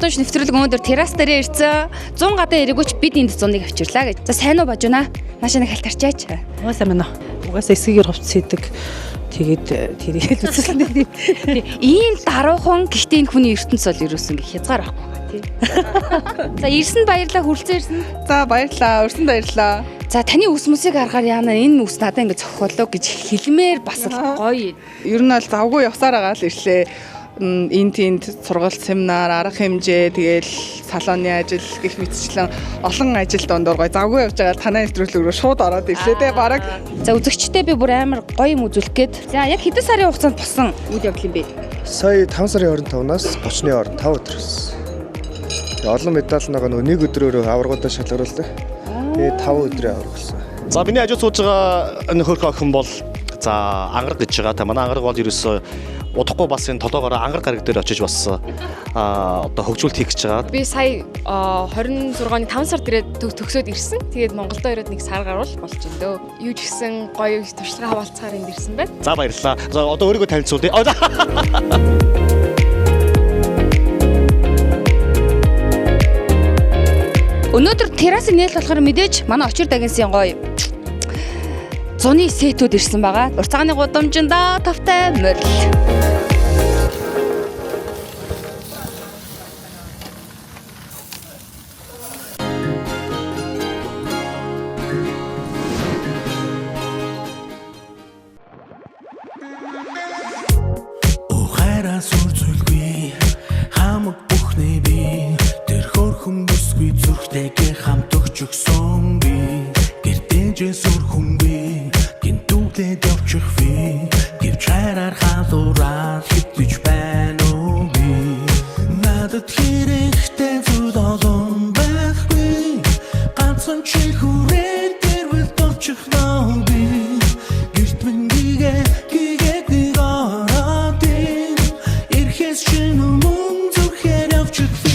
гудамж нэвтрүүлэг өнөөдөр террас дээр ирсэн. 100 гадаа эрэгүүч бид энд 100-ыг авчирлаа гэж. За сайн уу бажуна? Наашаа нэг хальтарчаач. Угаасаа мань. Угаасаа эсгээр хувцсийдэг. Тэгээд тэрийг л үзүүлнэ. Ийм даруухан гэхдээ энэ хүний ертөнц бол юусэн гэх хязгаар байхгүй байгаа тий. За ирсэн баярлаа хүрэлцэн ирсэн. За баярлаа. Өрсөнд баярлаа. За таны ус мусыг харахаар яана энэ ус надад ингэ зохиолоо гэж хэлмээр бас гоё. Ер нь бол завгүй явсаар байгаа л ирлээ. Энд тэнд сургалт, семинар, арга хэмжээ, тэгэл салооны ажил гэх мэтчлэн олон ажил дондор гоё завгүй явж байгаа танай нэвтрүүлэг рүү шууд ороод ирлээ дээ бараг. За үзэгчтэй би бүр амар гоё юм үзүүлэх гээд. За яг хэдэн сарын хугацаанд болсон үйл явдал юм бэ? Сая 5 сарын 25-наас 30-ны хооронд 5 өдөр байсан. Олон медаль нөгөө нэг өдрөөр аваргуудаа шалгарууллаа. Тэгээд 5 өдрийн аварга болсон. За миний ажил сууж байгаа энэ хөрх охин бол за ангараг гэж байгаа. Та манай ангараг бол ерөөсөө удахгүй бас энэ толгоогоор ангараг гараг дээр очиж бас одоо хөгжүүлэлт хийх гэж байгаа. Би сая 26-ны 5 сард ирээд төгсөөд ирсэн. Тэгээд Монголдо ирээд нэг сар гарвал болж өндөө. Юу ч гэсэн гоё туршлага хаваалцахаар энд ирсэн байна. За баярлалаа. За одоо өөрийгөө танилцуулъя. Өнөөдөр террасын нээл болохоор мэдээж манай очир дагинсын гоё зуны сетүүд ирсэн байгаа. Урцааны гудамжинда тавтай морил. Ухаараа сүрзүүлгүй хамаг бүхний би тэр хөрхөн бүсгүй зүрхтэйгээ хамт өгч өгсөн би гэртээжээ сүрхэн би гинтүүглээд явчих би гэрч хараар халуураад хитэж байна уу би надад хэрэгтэй зүйл олон байхгүй ганцхан чи хүрээд тэрвэл товчих нөө би гэрт минийгээ гигээд нэг ороод ирхээс чи нүмэн зүрхээр явчих би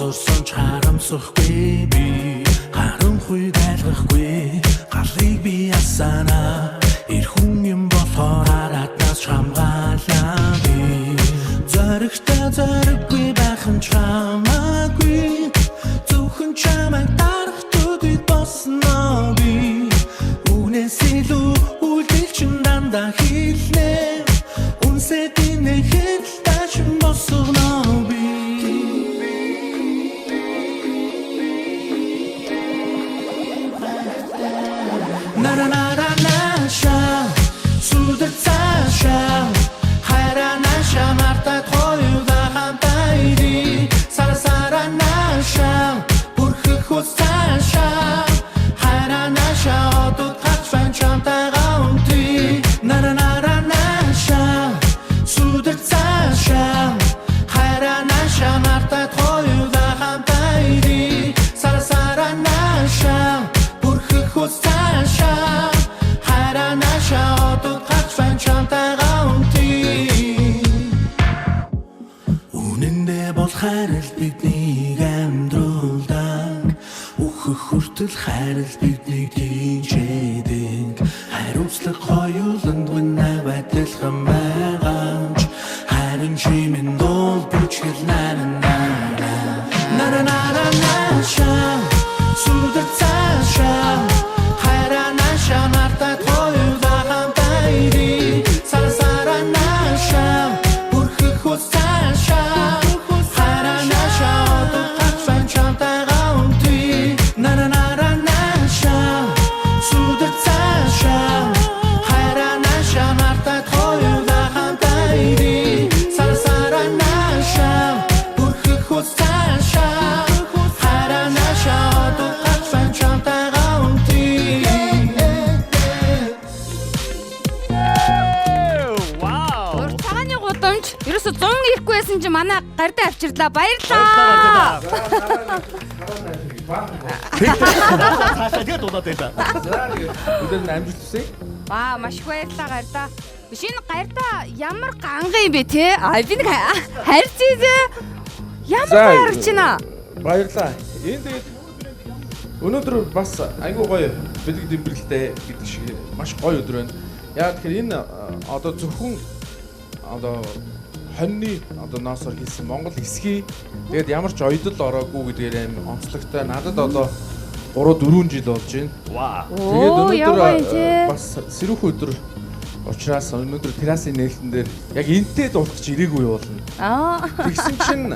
Зорсон харамсахгүй би харанхуй дайлахгүй галыг би ясана ир хүн юм болохоор аратнаас хамгаалаа би зоригтой зориггүй байх нь чамаагүй зөвхөн чамайг дарах төдийд босноо би үнээс илүү үйлдэл чин дандаа хийлнэ үнсэд инэ хэлтэж босгоноо би Хайрал биднийг амьдруулдаг Үхэх хүртэл хайрал биднийг дийжээдэг Хариуцлага хоёуланд гүнээ байдалхан байгаамч Хайрын чимэн дол бүчгэл наранаша Сүдэр цааша Хайранаша мартад хоёулаа хамтаа ири Сарасаранаша Бүрхэх хүсцааша Sarasara манай гардаа авчирлаа. Баярлалаа. Цаашаа тэгээд дуудаад байлаа. Өдөр нь амжилт хүсье. Ваа, маш их баярлалаа гардаа. Биш энэ гардаа ямар ганган юм бэ те? Би нэг харьцээ. Ямар харж байна? Баярлалаа. Энэ тэгээд өнөөдөр бас айгүй гоё бэлэг дэвбэрэлтэй гэдэг шиг маш гоё өдөр байна. Яа тэгэхээр энэ одоо зөвхөн одоо хоньны одоо ноосоор хийсэн Монгол эсхий тэгээд ямар ч ойдол ороогүй гэдгээр аим онцлогтой. Надад одоо 3-4 жил болж байна. Вау. Тэгээд өнөөдөр бас сэрүүх өдөр учраас өнөөдөр террасын нээлтэн дээр яг энтэй дуулчих ирээгүй болно. Тэгсэн чинь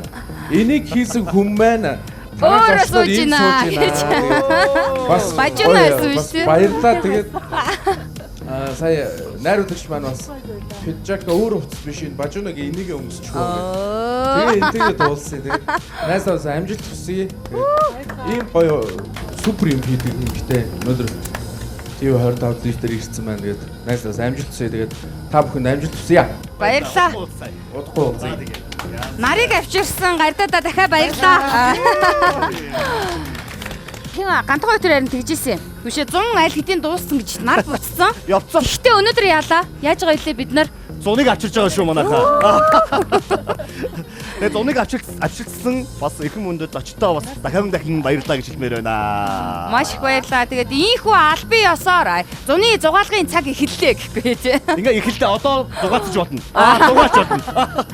энийг хийсэн хүн маань Өөрөө сууж байна. Бас бажина байсан биш үү? Баярлалаа. Тэгээд сая найруулагч маань бас пиджак өөр утас биш энэ бажинаг энийг өмсчихөө гэх. Тэгээ энтэйгээ дуулсан. Тэгээд найсаас амжилт хүсье. Ийм гоё супер юм хийдэг юм гэдэг. Өнөөдөр ТV 25 литр ирсэн маань тэгээд найсаас амжилт хүсье. Тэгээд та бүхэнд амжилт хүсье. Баярлалаа. Удахгүй уулзъя. Нарыг авчирсан гардаа дахиад баярлалаа. Тийм гантгой өдөр харин тэгжсэн. Түшээ 100 айл хэдийн дууссан гэж нар буцсан. Явцсан. Гэхдээ өнөөдөр яалаа? Яаж байгаа илээ бид нар? 100-ыг авчирж байгаа шүү манайхаа. Тэгээд 100-ыг авчирсан бас эрхэм мөндөд очтоо бас дахин баярлалаа гэж хэлмээр байна. Маш их баярлалаа. Тэгээд ийхүү албан ёсоор 100-ны зугаалгын цаг эхэллээ гэхгүй тий. Ингээ эхэлдэ одоо дугаацж болно. Дугаач болно.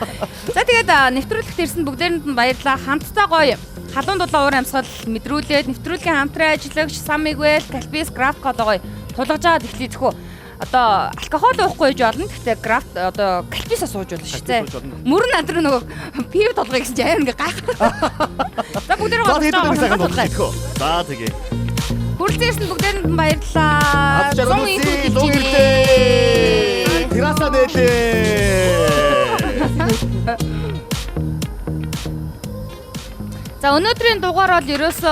За тэгээд нэвтрүүлэгт ирсэн бүгдээрэнд нь баярлалаа. Хамтдаа гоё халуун дулаан уур амьсгал мэдрүүлээд нэвтрүүлгийн хамтран ажиллагч Самигвэл, Калпис, Крафт одоо гоё тулгаж аваад эхлэе зөвхөө. Одоо алкогол уухгүй гэж болно. Гэхдээ Крафт одоо Калписаа сууж болно шүү дээ. Мөрөн над руу нөгөө пив толгой гэсэн чинь аяар ингээ гайх. За бүгдээрээ гоё. За тэгээ. Хүрэлцээрсэн бүгдээрэнд нь баярлалаа. 100 ирдээ. Терраса нээлээ. За өнөөдрийн дугаар бол ерөөсө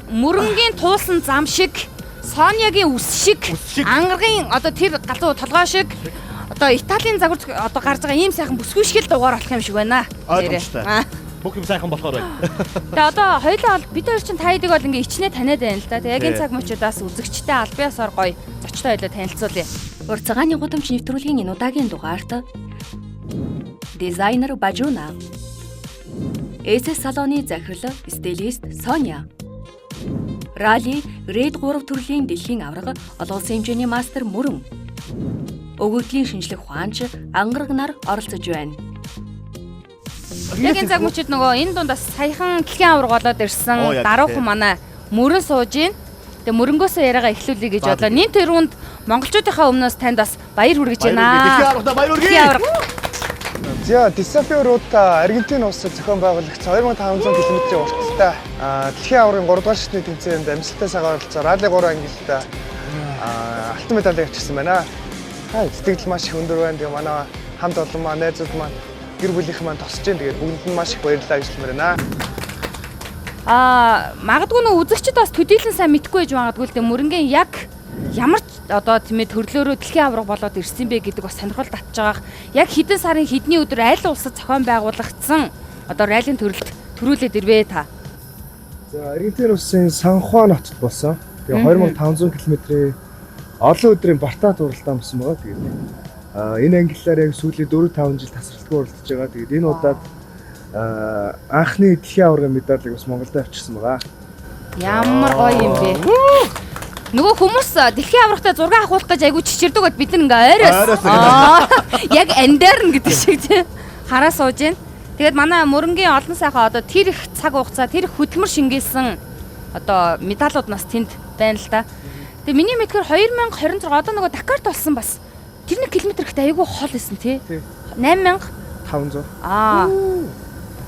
мөрөнгийн туулсан зам шиг, Сонягийн үс шиг, ангаргийн одоо тэр галуу толгой шиг одоо Италийн загвар одоо гарч байгаа ийм сайхан бүсгүйшгэл дугаар болох юм шиг байна. Ойлгомжтой. Бүх юм сайхан болохоор байна. Тэгээ одоо хоёулаа бид хоёр чинь таадаг бол ингээ ичнээ таниад байна л да. Тэгээ яг энэ цаг мөчүүдээс үзэгчтэй албан ёсоор гоё зочтой хоёулаа танилцуулъя. Урьдчилгааны гудамж нэвтрүүлгийн энэ удаагийн дугаарт дизайнер Бажуна, SS салоны захирал стилист Соня, Рали Red 3 төрлийн дэлхийн аварга олон улсын хэмжээний мастер Мөрөн, өгөгдлийн шинжлэх ухаанч Ангараг нар оролцож байна. Яг энэ цаг мөчид нөгөө энэ дундаас саяхан дэлхийн аварга болоод ирсэн даруухан манай Мөрөн сууж гин. Тэгээ мөрөнгөөсөө яриагаа эхлүүлье гэж бодлоо. Нин тэрүүнд монголчуудынхаа өмнөөс танд бас баяр хүргэж байна. Дэлхийн аваргата баяр хүргэе. За, Desafio Route Аргентин улсад зохион байгуулагч 2500 км-ийн урттай дэлхийн аваргын 3 дугаар шатны тэмцээнд амжилттай сагаар оролцоо Ралли 3 ангилалд алтан медалийг авчирсан байна. Сэтгэл маш их өндөр байна. Тэгээ манай хамт олон маань найзууд маань гэр бүлийнхэн маань тосч जैन. Тэгээд бүгд нь маш их баярлалаа гэж хэлмээр байна. Магадгүй нөө үзэгчд бас төдийлөн сайн мэдгүй байж магадгүй л дээ мөрөнгийн яг ямар ч одоо тийм ээ төрлөөрөө дэлхийн аварга болоод ирсэн бэ гэдэг бас сонирхол татж байгаах. Яг хэдэн сарын хэдний өдөр аль улсад зохион байгуулагдсан одоо раллин төрөлд төрүүлээд ирвэ та. За, Аргентин улсын Сан Хуан хотод болсон. Тэгээ 2500 км-ийн олон өдрийн бартаа туралдаан болсон байгаа. Тэгээд энэ ангиллаар яг сүүлийн 4-5 жил тасралтгүй оролцож байгаа. Тэгээд энэ удаад анхны дэлхийн аваргын медалийг бас Монголд авчирсан байгаа. Ямар гоё юм бэ. Нөгөө хүмүүс дэлхийн аврагтаа зураг авах гэж айгу чичирдэг бод бид нэг ойроос. Яг андаарн гэдэг шиг тий. Хараа сууж гин. Тэгээд манай мөрөнгийн олон сайхан одоо тэр их цаг хугацаа тэр их хөдөлмөр шингээсэн одоо медалууд нас тэнд байна л да. Тэгээд миний мэдхээр 2026 одоо нөгөө Дакарт болсон бас тэр нэг километр ихтэй айгу хол байсан тий. 8500.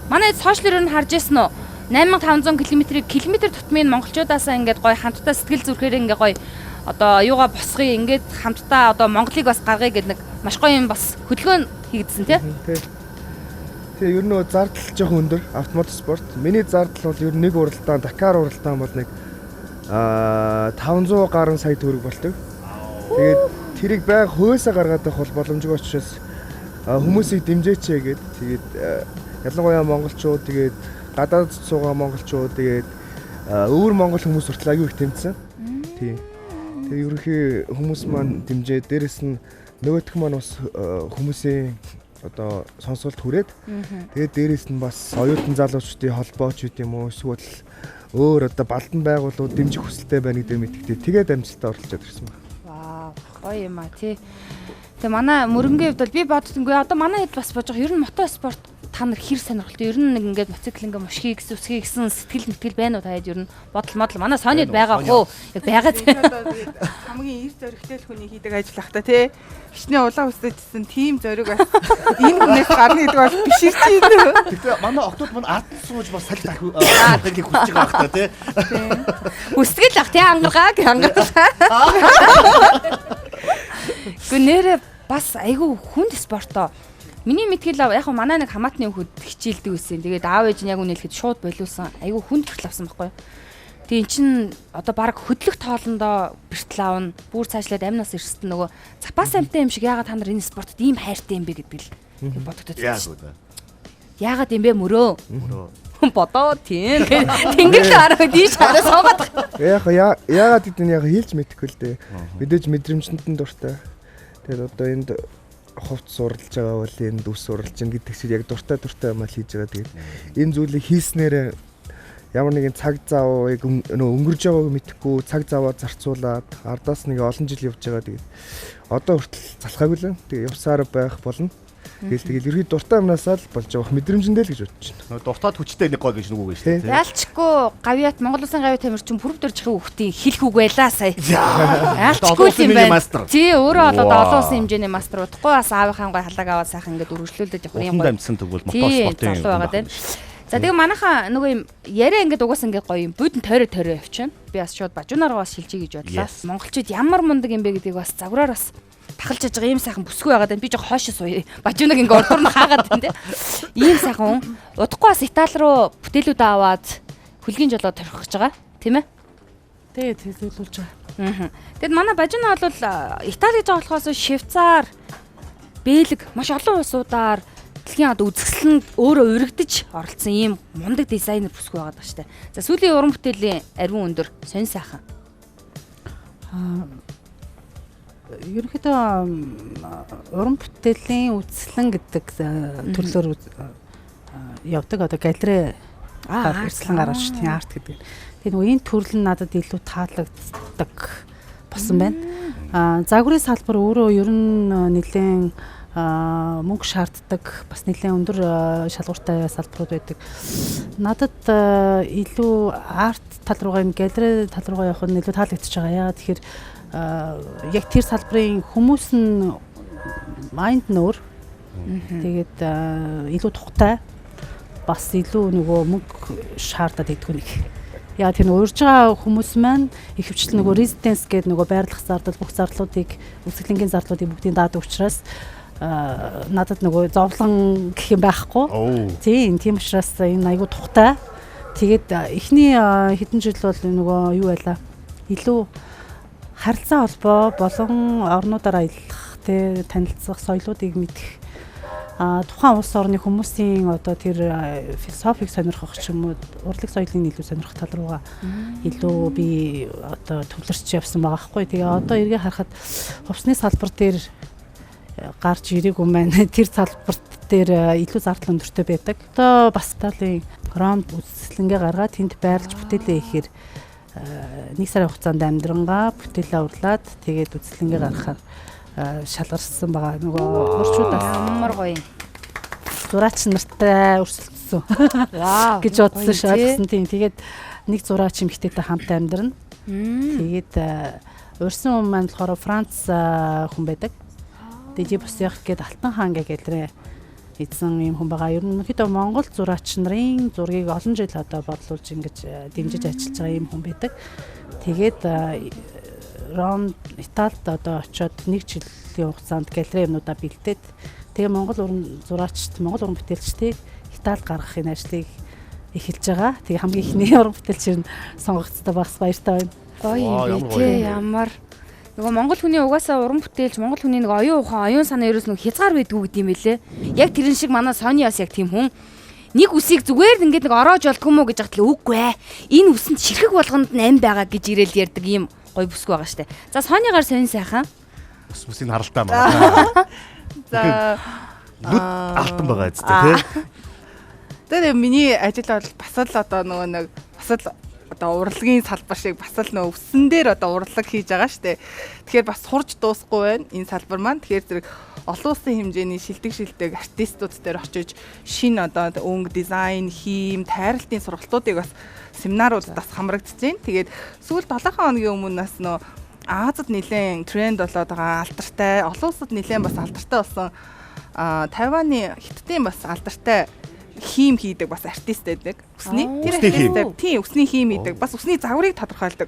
Манай сошиалэр нь харж ирсэн үү? 8500 км тутмын монголчуудаасаа ингээд гоё хамтдаа сэтгэл зүрхээр ингээд гоё одоо юугаа босгоё ингээд хамтдаа одоо Монголыг бас гаргая гэдэг нэг маш гоё юм бас хөдөлгөөн хийгдсэн тий. Тэгээ ер нь зардал жоохон өндөр автомат спорт. Миний зардал бол ер нь нэг уралдаан Дакар уралдаан бол нэг 500 гаруй сая төгрөг болдог. Тэгээд тэрийг байг хөөсө гаргаад байх бол боломжгүй учраас хүмүүсийг дэмжээч гээд тэгээд ялангуяа монголчууд тэгээд гадаад суугаа монголчууд тэгээд өвөр монгол хүмүүс хүртэл аягүй их тэмцсэн. Тийм. Тэгээд ерөнхий хүмүүс маань дэмжээ. Дээрэс нь нөгөөх маань бас хүмүүсийн одоо сонсголт хүрээд тэгээд дээрэс нь бас оюутан залуучдын холбоо ч үт юм уу эсвэл өөр одоо балдан байгууллагууд дэмжих хүсэлтэй байна гэдэг мэдгтээ тэгээд амжилтаа оролцоод ирсэн байна. Вау, гоё юм аа тий. Тэгээ манай мөрөнгийн хувьд бол би боддоггүй одоо манай хэд бас бож байгаа. Ер нь мотоспорт та нар хэр сонирхолтой. Ер нь нэг ингээд мотоцикл ингээ мушхий гэсэн үсхий гэсэн сэтгэл байна уу та хэд ер нь бодол модал манай Сонид байгаа хөө. Яг байгаа тийм. Хамгийн эрт зөрөгтэй хүний хийдэг ажил ах та тий. Хичнээн улаан үстэйсэн тим зориг бас энэ хүнээс гарна гэдэг бол биш чинь. Тэгтээ манай октод мань ард сууж бас салж ахыг хүсэж байгаа бах та тий. Хүсгэл ах тий ангаргааг ангаргаа. Гү нэрээ бас айгүй хүнд спортоо. Миний мэдгэл яг манай нэг хамаатны хүүхэд хичээлдэг байсан. Тэгээд аав ээж нь яг үнэлэхэд шууд болиулсан. Айгүй хүнд хүртэл авсан байхгүй юу? Тэгээ эн чин одоо баг хөдлөх тоолондоо бэртэл аавна. Бүр цаашлаад амнаас ирсэн нөгөө запас амтай юм шиг яагаад та нар энэ спортод ийм хайртай юм бэ гэдэг л бодогдод байна. Яагаад юм бэ мөрөө? Бодоо тийм. Тэнгэрл арга дийш хараа суугаад. Яагаад гэдэг нь яг хэлж мэдэхгүй л дээ. Мэдээж мэдрэмжтэнд нь дуртай. Тэгээд одоо энд хувц суралж байгаа бол энд ус суралж гин гэдэг шиг яг дуртай юм хийж байгаа. Тэгээд энэ зүйлийг хийснээр ямар нэгэн цаг зав өнгөрж байгааг мэдэхгүй цаг заваа зарцуулаад ардаас нэг олон жил явж байгаа. Тэгээд одоо хүртэл залхаагүй л. Тэгээд явсаар байх болно. Тэгэл ерхий дуртай юмнасаа л болж байгаа мэдрэмжэндээ л гэж бодож байна. Дуртад хүчтэй нэг гол гэж нүгүү гэж тийм. Яалчгүй гавьяат Монгол Улсын гавьяат тамирчин бүрв дөрж хөө хүүхдийн хэлэх үг байлаа сая. Яалчгүй юм байна. Тий өөрөө болоод олон улсын хэмжээний мастер удахгүй бас аавынхаа гой халааг аваад сайхан ингээд үргэлжлүүлээд явах юм гоё. Дамжсан тэгвэл мотоспортын юм байна. За тэгээ манайхаа нөгөө юм яриа ингээд угаас ингээд гоё юм бүйдэн тойроо явчихна. Би бас шууд бажунаараа бас шилжиж гэж бодлаа. Монголчууд ямар мундаг юм бэ гэдгийг бас загвараар бас тахалж байгаа ийм сайхан бүсгүй байгаад байна. Би жоо хойшоо сууя. Бажунаг ингээ урдуур нь хаагаад байна те. Ийм сайхан удахгүй бас Итали руу бүтээлүүд аваад хүлгийн жолоо төрөх гэж байгаа. Тийм ээ? Тэгээд төлөвлөж байгаа. Тэгэд манай бажуна бол Итали гэж байгаа болохоос Швейцар, Бэлэг маш олон улсуудаар дэлхийн одоо үзэсгэлэнд өөрөө урагдж оролцсон ийм мундаг дизайнер бүсгүй байгаад байгаа штэ. За сүүлийн уран бүтээлийн ариун өндөр сонь сайхан. Ерөнхийдөө уран бүтээлийн үзэсгэлэн гэдэг төрлөөр явдаг одоо галерей үзэсгэлэн гаргаж тийм арт гэдэг. Тэгээ нөгөө энэ төрөл нь надад илүү таалагддаг болсон байна. Загварын салбар өөрөө ер нь нэлээд мөнгө шаарддаг бас нэлээд өндөр шалгууртай салбарууд байдаг. Надад илүү арт тал руугаа юм галерей тал руугаа явах нь илүү таалагдчихж байгаа. Яа тэгэхээр яг тэр салбарын хүмүүс нь майнд нөр тэгээд илүү тухтай бас илүү нөгөө мөнгө шаардаад идэх нэг. Яа тэр урьж байгаа хүмүүс маань ихэвчлэн нөгөө резиденс гэдэг нөгөө байрлах зардал бүх зардлуудыг үзэсгэлэнгийн зардлуудыг бүгдийг даадаг учраас надад нөгөө зовлон гэх юм байхгүй. Тийм учраас энэ айгу тухтай. Тэгээд эхний хэдэн жил бол нөгөө юу байлаа. Илүү харилцаа холбоо болон орнуудаар аялах тэ танилцах соёлоодыг мэдэх тухайн улс орны хүмүүсийн одоо тэр философиг сонирхох ч юм уу урлаг соёлын илүү сонирхох тал руугаа илүү би одоо төвлөрч явсан байгаа хгүй. Тэгээ одоо эргээ харахад хувцсны салбар дээр гарч ирээгүй маань тэр салбарт дээр илүү зардал өндөртэй байдаг. Одоо бас Италийн Ромд үзэсгэлэнгээ гаргаад тэнд байрлаж бүтээлээ ихээр нэг сарын хугацаанд амьдрангаа бүтээлээ урлаад тэгээд үзэсгэлэнгээ гаргахаар шалгарсан байгаа. Нөгөө урчуудаас ямар гоё юм. Зураач нартай өрсөлдсөн. Вау гэж бодсон шалгасан тийм. Тэгээд нэг зураач эмэгтэйтэй хамт амьдрна. Тэгээд урьсан хүн маань болохоор Франц хүн байдаг. Тэгээд Босёх гээд Алтан хаан гэлрээ эзэн юм хүн байгаа. Ер нь хэд Монгол зураач нарын зургийг олон жил одоо бодлуулж ингэж дэмжиж ажиллаж байгаа юм хүн байдаг. Тэгээд Ром Италид одоо очиод нэг жилийн хугацаанд галереинуудаа бэлдээд тэгээ Монгол уран зураачд, Монгол уран бүтээлчдийг Италид гаргахын ажлыг эхэлж байгаа. Тэгээ хамгийн ихний уран бүтээлч нь сонгогдсон бас баяртай байна. Гоё юм тий ямар нөгөө монгол хүний угаасаа уран бүтээлч монгол хүний нэг оюун ухаан, оюун санаа ерөөс нэг хязгаар байдгүй гэдэм байлээ. Яг тэрэн шиг манай Сони бас яг тийм хүн. нэг үсийг зүгээр ингээд нэг ороож болдгүй мó гэж хатал үгүй ээ. Энэ үсэнд ширхэг болгонд нь ам байгаа гэж ирээл ярьдаг ийм гоё бүсгүй байгаа штэ. За Сонигаар сонь сайхан. Бүсийн харалтай маа. За Нүд алтан байгаа зү тий. тэр миний ажил бол бас л одоо нөгөө нэг бас л одоо урлагийн салбар шиг бас л нөгөө үсэн дээр одоо урлаг хийж байгаа штэ. Тэгэхээр бас сурж дуусахгүй байна энэ салбар маань. Тэгэхээр зэрэг олон улсын хэмжээний шилдэг артистууд дээр очиж шинэ одоо өнгө дизайн, хийм, тайралтын сургалтуудыг бас семинаруудаас хамрагдчихээн. Тэгээд сүүл 7 хоногийн өмнөөс нөө Азад нэлээд тренд болоод байгаа алдартай, олон улсад нэлээд бас алдартай болсон Тайваны хятадын бас алдартай хийм хийдэг бас артист байдаг. Үсний тэр артист тийм үсний хийм хийдэг. Бас үсний загварыг тодорхойлдог.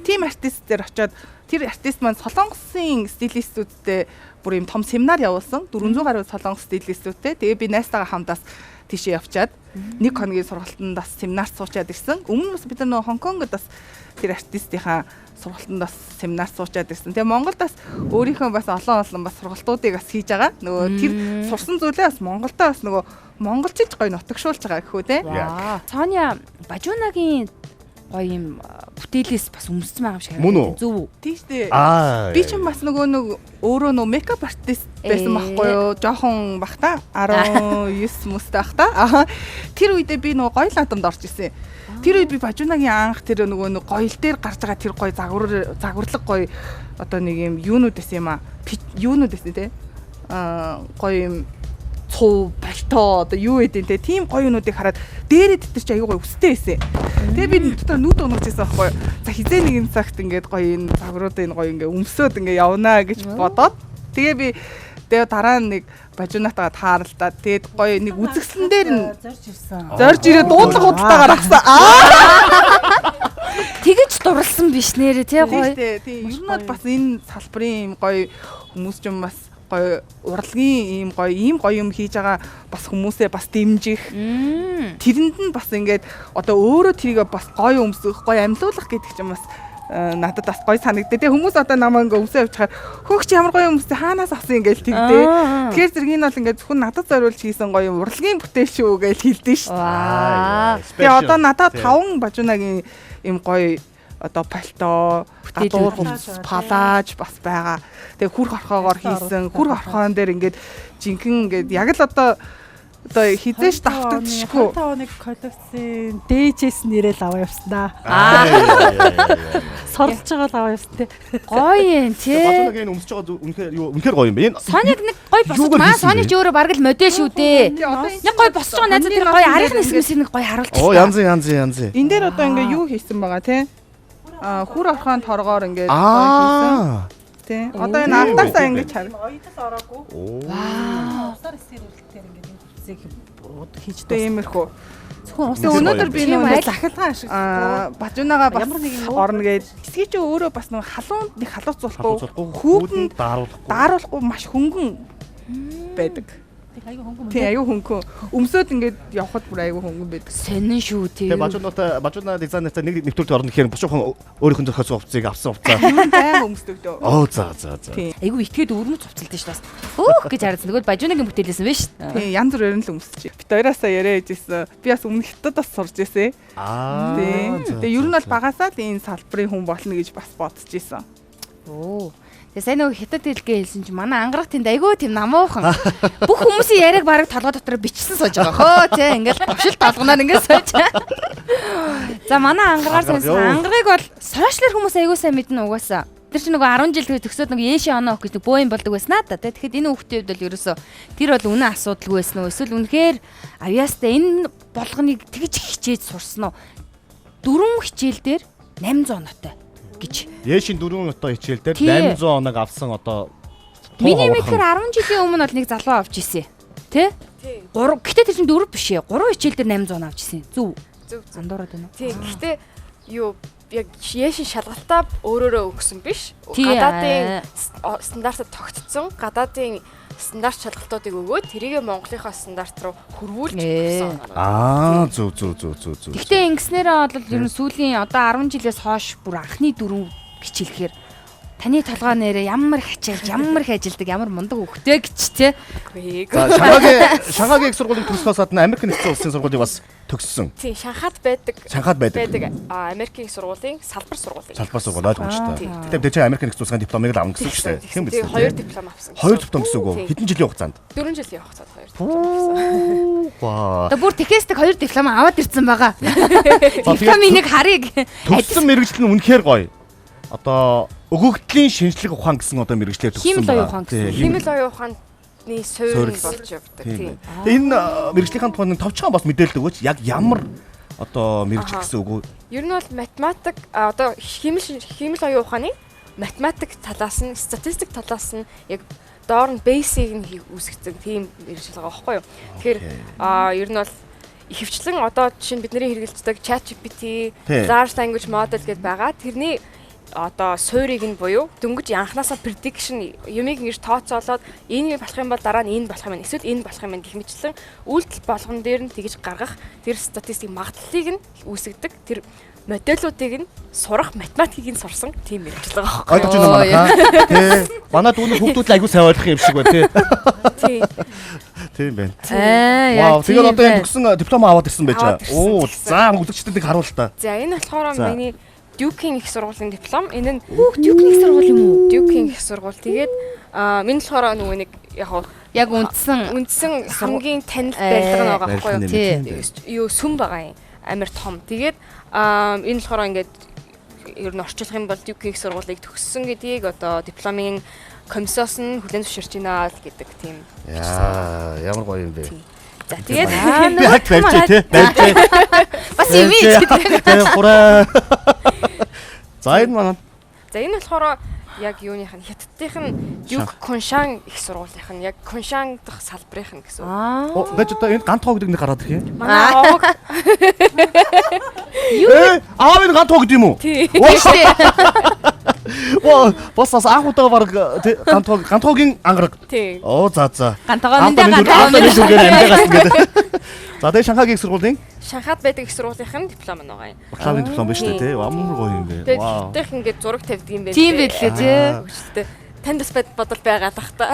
Тим артист дээр очиод тэр артист маань Солонгосын стилистүүдтэй бүр юм том семинар явуулсан. 400 гаруй солонгос стилистүүдтэй. Тэгээ би найстайгаа хамтаас тийшээ явчаад нэг хоногийн сургалтанд бас семинар суучаад ирсэн. Өмнө нь бид нар Хонконгод бас тэр артистийнхаа сургалтанд бас семинар суучаад ирсэн. Тэгээ Монголд бас өөрийнхөө бас олон бас сургалтуудыг бас хийж байгаа. Нөгөө тэр сурсан зүйлээ бас Монголдоо бас нөгөө монголчилж гоё нутагшуулж байгаа гэхүү те. Соня Бажунагийн гоё юм бүтээлээс бас өмссөн байгаа юм шиг харагдав. Зөв үү? Тийш дээ. Би ч бас нөгөө өөрөө нөгөө мейкап артист байсан байхгүй юу? Жохон бах та 19 мөстэй бах та. Тэр үедээ би нөгөө гоё ладамд орж исэн. Тэр үед би Бажунагийн анх тэр нөгөө гоёл дээр гарч байгаа тэр гоё загварлаг гоё одоо нэг юм юунууд байсан юм аа. Юунууд байсан те. Гоё юм цуу пальто одоо юу гэдэг те тийм гоё юмнуудыг хараад дээрээ тэр чи аягүй гоё өстэй байсан. Тэгээ би дотор нүд унагч байсан байхгүй. За хизээ нэгэн цагт ингээд гоё энэ загваруудыг гоё ингээд өмсөд ингээд явнаа гэж бодоод тэгээ би тэгээ дараа нь нэг Бажунатаа тааралдаа тэгээд гоё нэг үзэгслэн дээр нь зорж ирсэн. Зорж ирээ дуудлага худалдаагаар авсан. Тэгэж дурлсан биш нэрээ тий гоё. Тийм ер нь бас энэ салбарын юм гоё хүмүүс ч юм бас гоё урлагийн ийм гоё юм хийж байгаа бас хүмүүсээ бас дэмжих. Тэрэнд нь бас ингээд одоо өөрөө тэрийг бас гоё өмсөх, гоё амьлуулах гэдэг чинь бас надад бас гоё санагдав. Тэгээ хүмүүс одоо намайг ингээ өмсөө явчихаар хөөгч ямар гоё өмсөө хаанаас авсан ингээл тэгдээ. Тэгэхээр зэрэг энэ бол ингээ зөвхөн надад зориулж хийсэн гоё урлагийн бүтээл шүү гэж хэлдэж шүү. Тэгээ одоо надад 5 Бажунагийн юм гоё одоо пальто, гадуур палаж бас байгаа. Тэгээ хүр хорхоогоор хийсэн. Хүр хорхоон дээр ингээд жинхэнэ ингээд яг л одоо хизээш давтагдчихгүй. 7 хоног коллекцийн дээжээс нэрэл аваа явсан да. Сорлж байгаа л аваа явсан те. Гоё юм тий. Бажунагийн өмсөж байгаа үнэхээр гоё юм бэ. Соник нэг гоё босч маа. Соник ч өөрөө бараг л модель шүү дээ. Нэг гоё босч байгаа найзад тэр гоё арийнхны эсмэсийг нэг гоё харуулчих. Оо янз. Энэ дээр одоо ингээ юу хийсэн байгаа те? Хүр орхоон торгоор ингээ хийсэн. Тий. Одоо энэ алтаасаа ингээ чарга. Оёдол ороогүй. Вау. Усаар эсээр үлдээр ингээ үзэг хийж иймэрхүү. зөвхөн ус Өнөөдөр би нэг захилгаан ашиг. Бажунагаа бас орно гээд хэсгийг чи өөрөө бас нэг халуунд нэг халууцуулахгүй хүүтэнд дааруулахгүй маш хөнгөн байдаг. Тий аюу хөнгөн. Өмсөд ингээд явхад бүр аюу хөнгөн байдаг. Сонин шүү тий. Тэгээ Бажуна дизайнертай нэг нэвтрүүлэг орно гэхээр бушуухан өөрийнх нь зохиосон хувцсыг авсан хувцаа. Аяа өмсдөг дөө. Оо за. Айгу итгээд өрнөж цуцалдаг шүү дээ. Хөөх гэж харагдсан. Тэгвэл Бажунагийн бүтээлсэн байна шүү. Тий янз бүрээр нь л өмсөж. Бид хоёраасаа яриа хийжсэн. Би бас өмнө хятад бас сурж ирсэн. Тэгээ ер нь бол багасаа л энэ салбарын хүн болно гэж бас бодож ирсэн. Оо. Тэгээ сайн нөгөө хятад хэлгээ хэлсэн чинь манай ангарах тэнд айгүй тийм намуухан. Бүх хүмүүсийн яриаг бараг толгой дотор бичсэн сууж байгаа хөө тий ингээл төвшил толгоноор ингээд сууж. За манай ангараар сонсон. Ангарыг бол сошиалэр хүмүүс айгүй сайн мэднэ угаасаа. Тэр чинь нөгөө 10 жил төгсөөд нөгөө Яши оноо гэж нэг бөөм болдог байснаа да. Тэгэхэд энэ хүүхдийн хувьд бол ерөөсөө тэр бол үнэн асуудалгүй байсан уу? Эсвэл үнэхээр авьяастай энэ болгоныг тэгж хичээж сурсан уу? 4 хичээл дээр 800 оноотой гэж. Яшин 4 одоо хичээл дээр 800 оног авсан одоо миний мэдхээр 10 жилийн өмнө бол нэг залуу авч ирсэн. Тэ? 3 гэтээ тэр чинь 4 биш ээ. 3 хичээл дээр 800 оноо авч ирсэн. Зөв. Андуураад байна уу? Тийм. Гэтээ юу яг Яшин шалгалтаа өөрөөрөө өгсөн биш. Гадаадын стандартад тогтцсон. Гадаадын стандарт шалгалтуудыг өгөөд тэрийг Монголынхаа стандарт руу хөрвүүлж өгсөн. Зөв. Гэхдээ ингэснээрээ бол ер нь сүүлийн одоо 10 жилээс хойш бүр анхны 4 хичээлэхээр Таны толгой нэрээ ямар их ажилдаг, ямар мундаг хөхтэй гэж те. За Шанхайгийн их сургуулийн төгснөөс гадна Америк нэгдсэн улсын сургуулийг бас төгссөн. Тийм, Шанхайд байдаг. Америкийн сургуулийн салбар сургууль ойлгомжтой. Гэтэ бид чинь Америк нэгдсэн улсын дипломыг л авна гэсэн үг шүү дээ. Тийм биз дээ. 2 диплом авсан. 2 диплом гэсэн үг үү? Хэдэн жилийн хугацаанд? 4 жилийн хугацаанд 2 диплом авсан. Ваа. Одоо бүр тэхээстэй 2 диплом аваад ирсэн байгаа. Дипломын нэг харыг төгссөн мэргэжил нь үнэхээр гоё. Одоо өгөгдлийн шинжлэх ухаан гэсэн одоо мэргэжлээр төгссөн байгаа. Химэл оюун ухааны суурь болж явдаг тийм. Энэ мэргэжлийн тухайн товчхон бас мэдээлэл өгөөч. Яг ямар одоо мэргэжил гэсэн үг үү? Ер нь бол математик одоо химэл оюун ухааны математик талаас нь статистик талаас нь яг доор нь бейсийг нь үүсгэдэг тийм мэргэжил байгаа байхгүй юу? Тэгэхээр ер нь бол ихэвчлэн одоо жишээ нь бидний хэрэгэлцдэг ChatGPT, Large Language Model гэдээ байгаа. Тэрний одоо суурийг нь буюу дөнгөж анханасаа prediction юмыг ингэж тооцоолоод энэ болох юм бол дараа нь энэ болох юм, эсвэл энэ болох юм гэх мэтчлэн үйлдэл болгон дээр нь тэгж гаргах тэр статистик магадлалыг нь үүсгэдэг. Тэр модулуудыг нь сурах математикийг нь сурсан тийм мэргэжил байгаа байхгүй юу? Ойлгож байна манайхаа. Тий. Манай дүүний хүүхдүүд л айгүй сайн ойлгох юм шиг байна тий. Тий. Тийм байна. Яа. Тэгээд одоо энэ төгсөн диплом аваад ирсэн байж байгаа. Оо, за үзэгчдэд харуул та. За энэ болохоор миний Duke-ийн их сургуулийн диплом. Энэ нь Duke-ийн их сургууль юм уу? Duke-ийн их сургууль. Тэгээд миний болохоор нөгөө нэг яг үндсэн хамгийн танил байлга байгаа байхгүй юу? Тий. Юу сүм байгаа юм. Амар том. Тэгээд энэ болохоор ингээд ер нь орчуулах юм бол Duke-ийн их сургуулийг төгссөн гэдгийг одоо дипломын комиссоос нь хүлээн зөвшөөрч байна л гэдэг тийм. Яа, ямар гоё юм бэ. За тэгээд барьж тий. Бас юм ийж гэдэг. Тэгээ хураа. За энэ маань. За энэ болохоор яг юуных нь хятадынх нь Duke Kunshan их сургуулийнх нь яг Kunshan дахь салбарынх нь гэсэн үг. Оо, байж одоо энэ гант хоо гэдэг нэг гараад ирэх юм. Манай овог. Аав энэ гант хоо гэдэг юм уу? Тий. Оо, бас анх удаа баг гант хоогийн ангараг. Тий. Оо, за. Гантогоо мэндэ За тэгээ Шанхайгийн их сургуулийн Шанхайд байдаг их сургуулийнх нь диплом байгаа юм. бакалаврын диплом байна шүү дээ. Амар гоё юм бэ. Тэгээд тэднийх ингээд зураг тавьдаг юм байна. Тийм байлээ тий. Танд бас бодол байгаа дах та.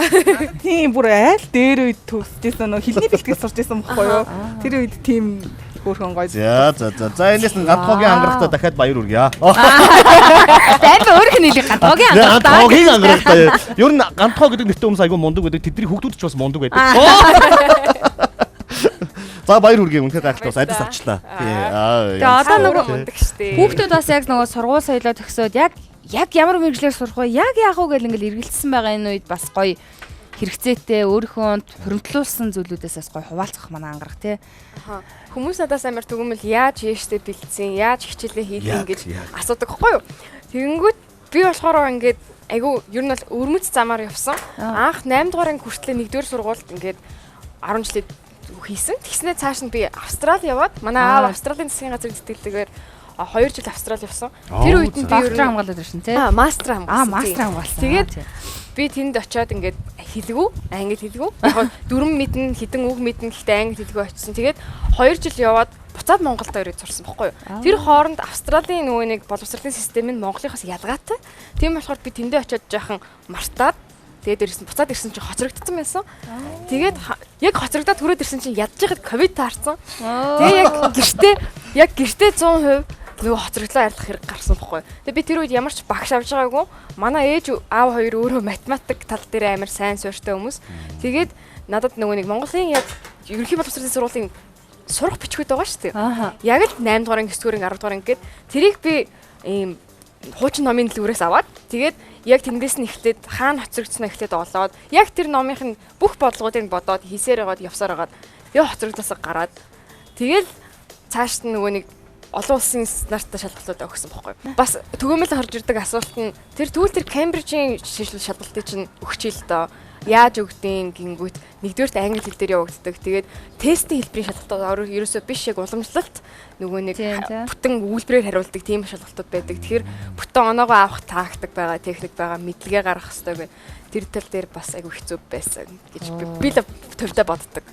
Тийм бүр айл дээр үед төгсөжсэн нөө хилний бэлтгэл сурч байсан бохгүй юу? Тэр үед тийм хөөрхөн гоё. За. Энэс гант хоогийн ангарагтаа дахиад баяр хүргье. Дайв өөрх нь хэлий гантоогийн ангараг. Гантоогийн ангарагтаа. Ер нь гант хоо гэдэг нэртэй хүмүүс айгүй мундаг байдаг. Тэдний хүүхдүүд ч бас мундаг байдаг. За баяр хүргэе үнхээр гайхалтай бас адис авчлаа. Тэгээ одоо нөгөө мундаг штэ. Хүүхдүүд бас яг нөгөө сургууль соёлоо төгсөөд яг ямар мэргэжлэр сурах вэ? Яг яах вэ гэл ингээл эргэлзсэн байгаа энэ үед бас гоё хэрэгцээтэй өөрийнхөө хөрөмтлүүлсэн зүйлүүдээс гоё хуваалцах манай ангараг тий. Хүмүүс надаас амар түгэмэл яаж яаштай бэлдсэн, яаж хичээлээ хийх гэж асуудаг байхгүй юу? Тэгэнгүүт би болохоор ингээд айгу ер нь бол өрмөц замаар явсан. Анх 8 дугаар анги хүртлээр 1-р сургуульд ингээд 10 жилийн хийсэн. Тэгснээр цааш нь би Австрали яваад манай аав Австралийн засгийн газрын тэтгэлгээр 2 жил Австрали явсан. Тэр үед нь би ер нь хамгаалаад ирсэн тий. Мастер хамгаалсан. Мастер хамгаалсан. Тэгээд би тэнд очиод ингээд хэлгүү, англи хэлгүү. Яг дөрвөн мэднэ, хідэн үг мэднэ, гэхдээ англи хэлгүү очисон. Тэгээд 2 жил яваад буцаад Монголд ирээд сурсан байхгүй юу? Тэр хооронд Австралийн нөгөө нэг боловсролын систем нь Монголынхаас ялгаатай. Тийм болохоор би тэндээ очиод жаахан мартаад тэгээд буцаад ирсэн чинь хоцрогдсон байсан. Тэгээд яг хоцрогдоод төрөөд ирсэн чинь ядж байхад ковид таарсан. Тэгээд яг гэртээ 100% нөгөө хоцрогдлоо арилгах хэрэг гарсан байхгүй. Тэгээд би тэр үед ямар ч багш авч байгаагүй. Манай ээж аав хоёр өөрөө математик тал дээр амар сайн суурьтай хүмүүс. Тэгээд надад нөгөө нэг Монголын яг ерөнхий боловсролын сургуулийн сурах бичгүүд байгаа шүү дээ. Яг л 8 дугаар анги, 9 дугаар анги, 10 дугаар анги гээд тэрийг би ийм хуучин номын дэлгүүрээс аваад тэгээд яг тэндээс нь эхлээд хаана хоцрогдсноо эхлээд олоод яг тэр номынх нь бүх бодлогуудыг бодоод хийсээр байгаад явсаар байгаад тэгээ хоцрогдлоосоо гараад тэгэл цааш нь нөгөө нэг олон улсын стандарттай шалгалтууд өгсөн байхгүй. Бас төгөөмөл харж ирдэг асуулт нь тэр Кембрижийн шилжил шалгалтыг чинь өгчээ л доо. Яаж өгдیں гингүүт нэгдүгээрт англи хэл дээр явагддаг. Тэгээд тестийн хэлбэрийн шалгалтууд ерөөсөө биш яг уламжлалт нөгөө нэг бүтэн үйлдвэрээр хариулдаг тийм шалгалтууд байдаг. Тэгэхээр бүтэн оноогоо авах тактик байгаа, техник байгаа, мэдлэгээ гаргах хэрэгтэй. Тэр тал дээр бас айгүй хэцүү байсан гэж би л төвдөө боддог.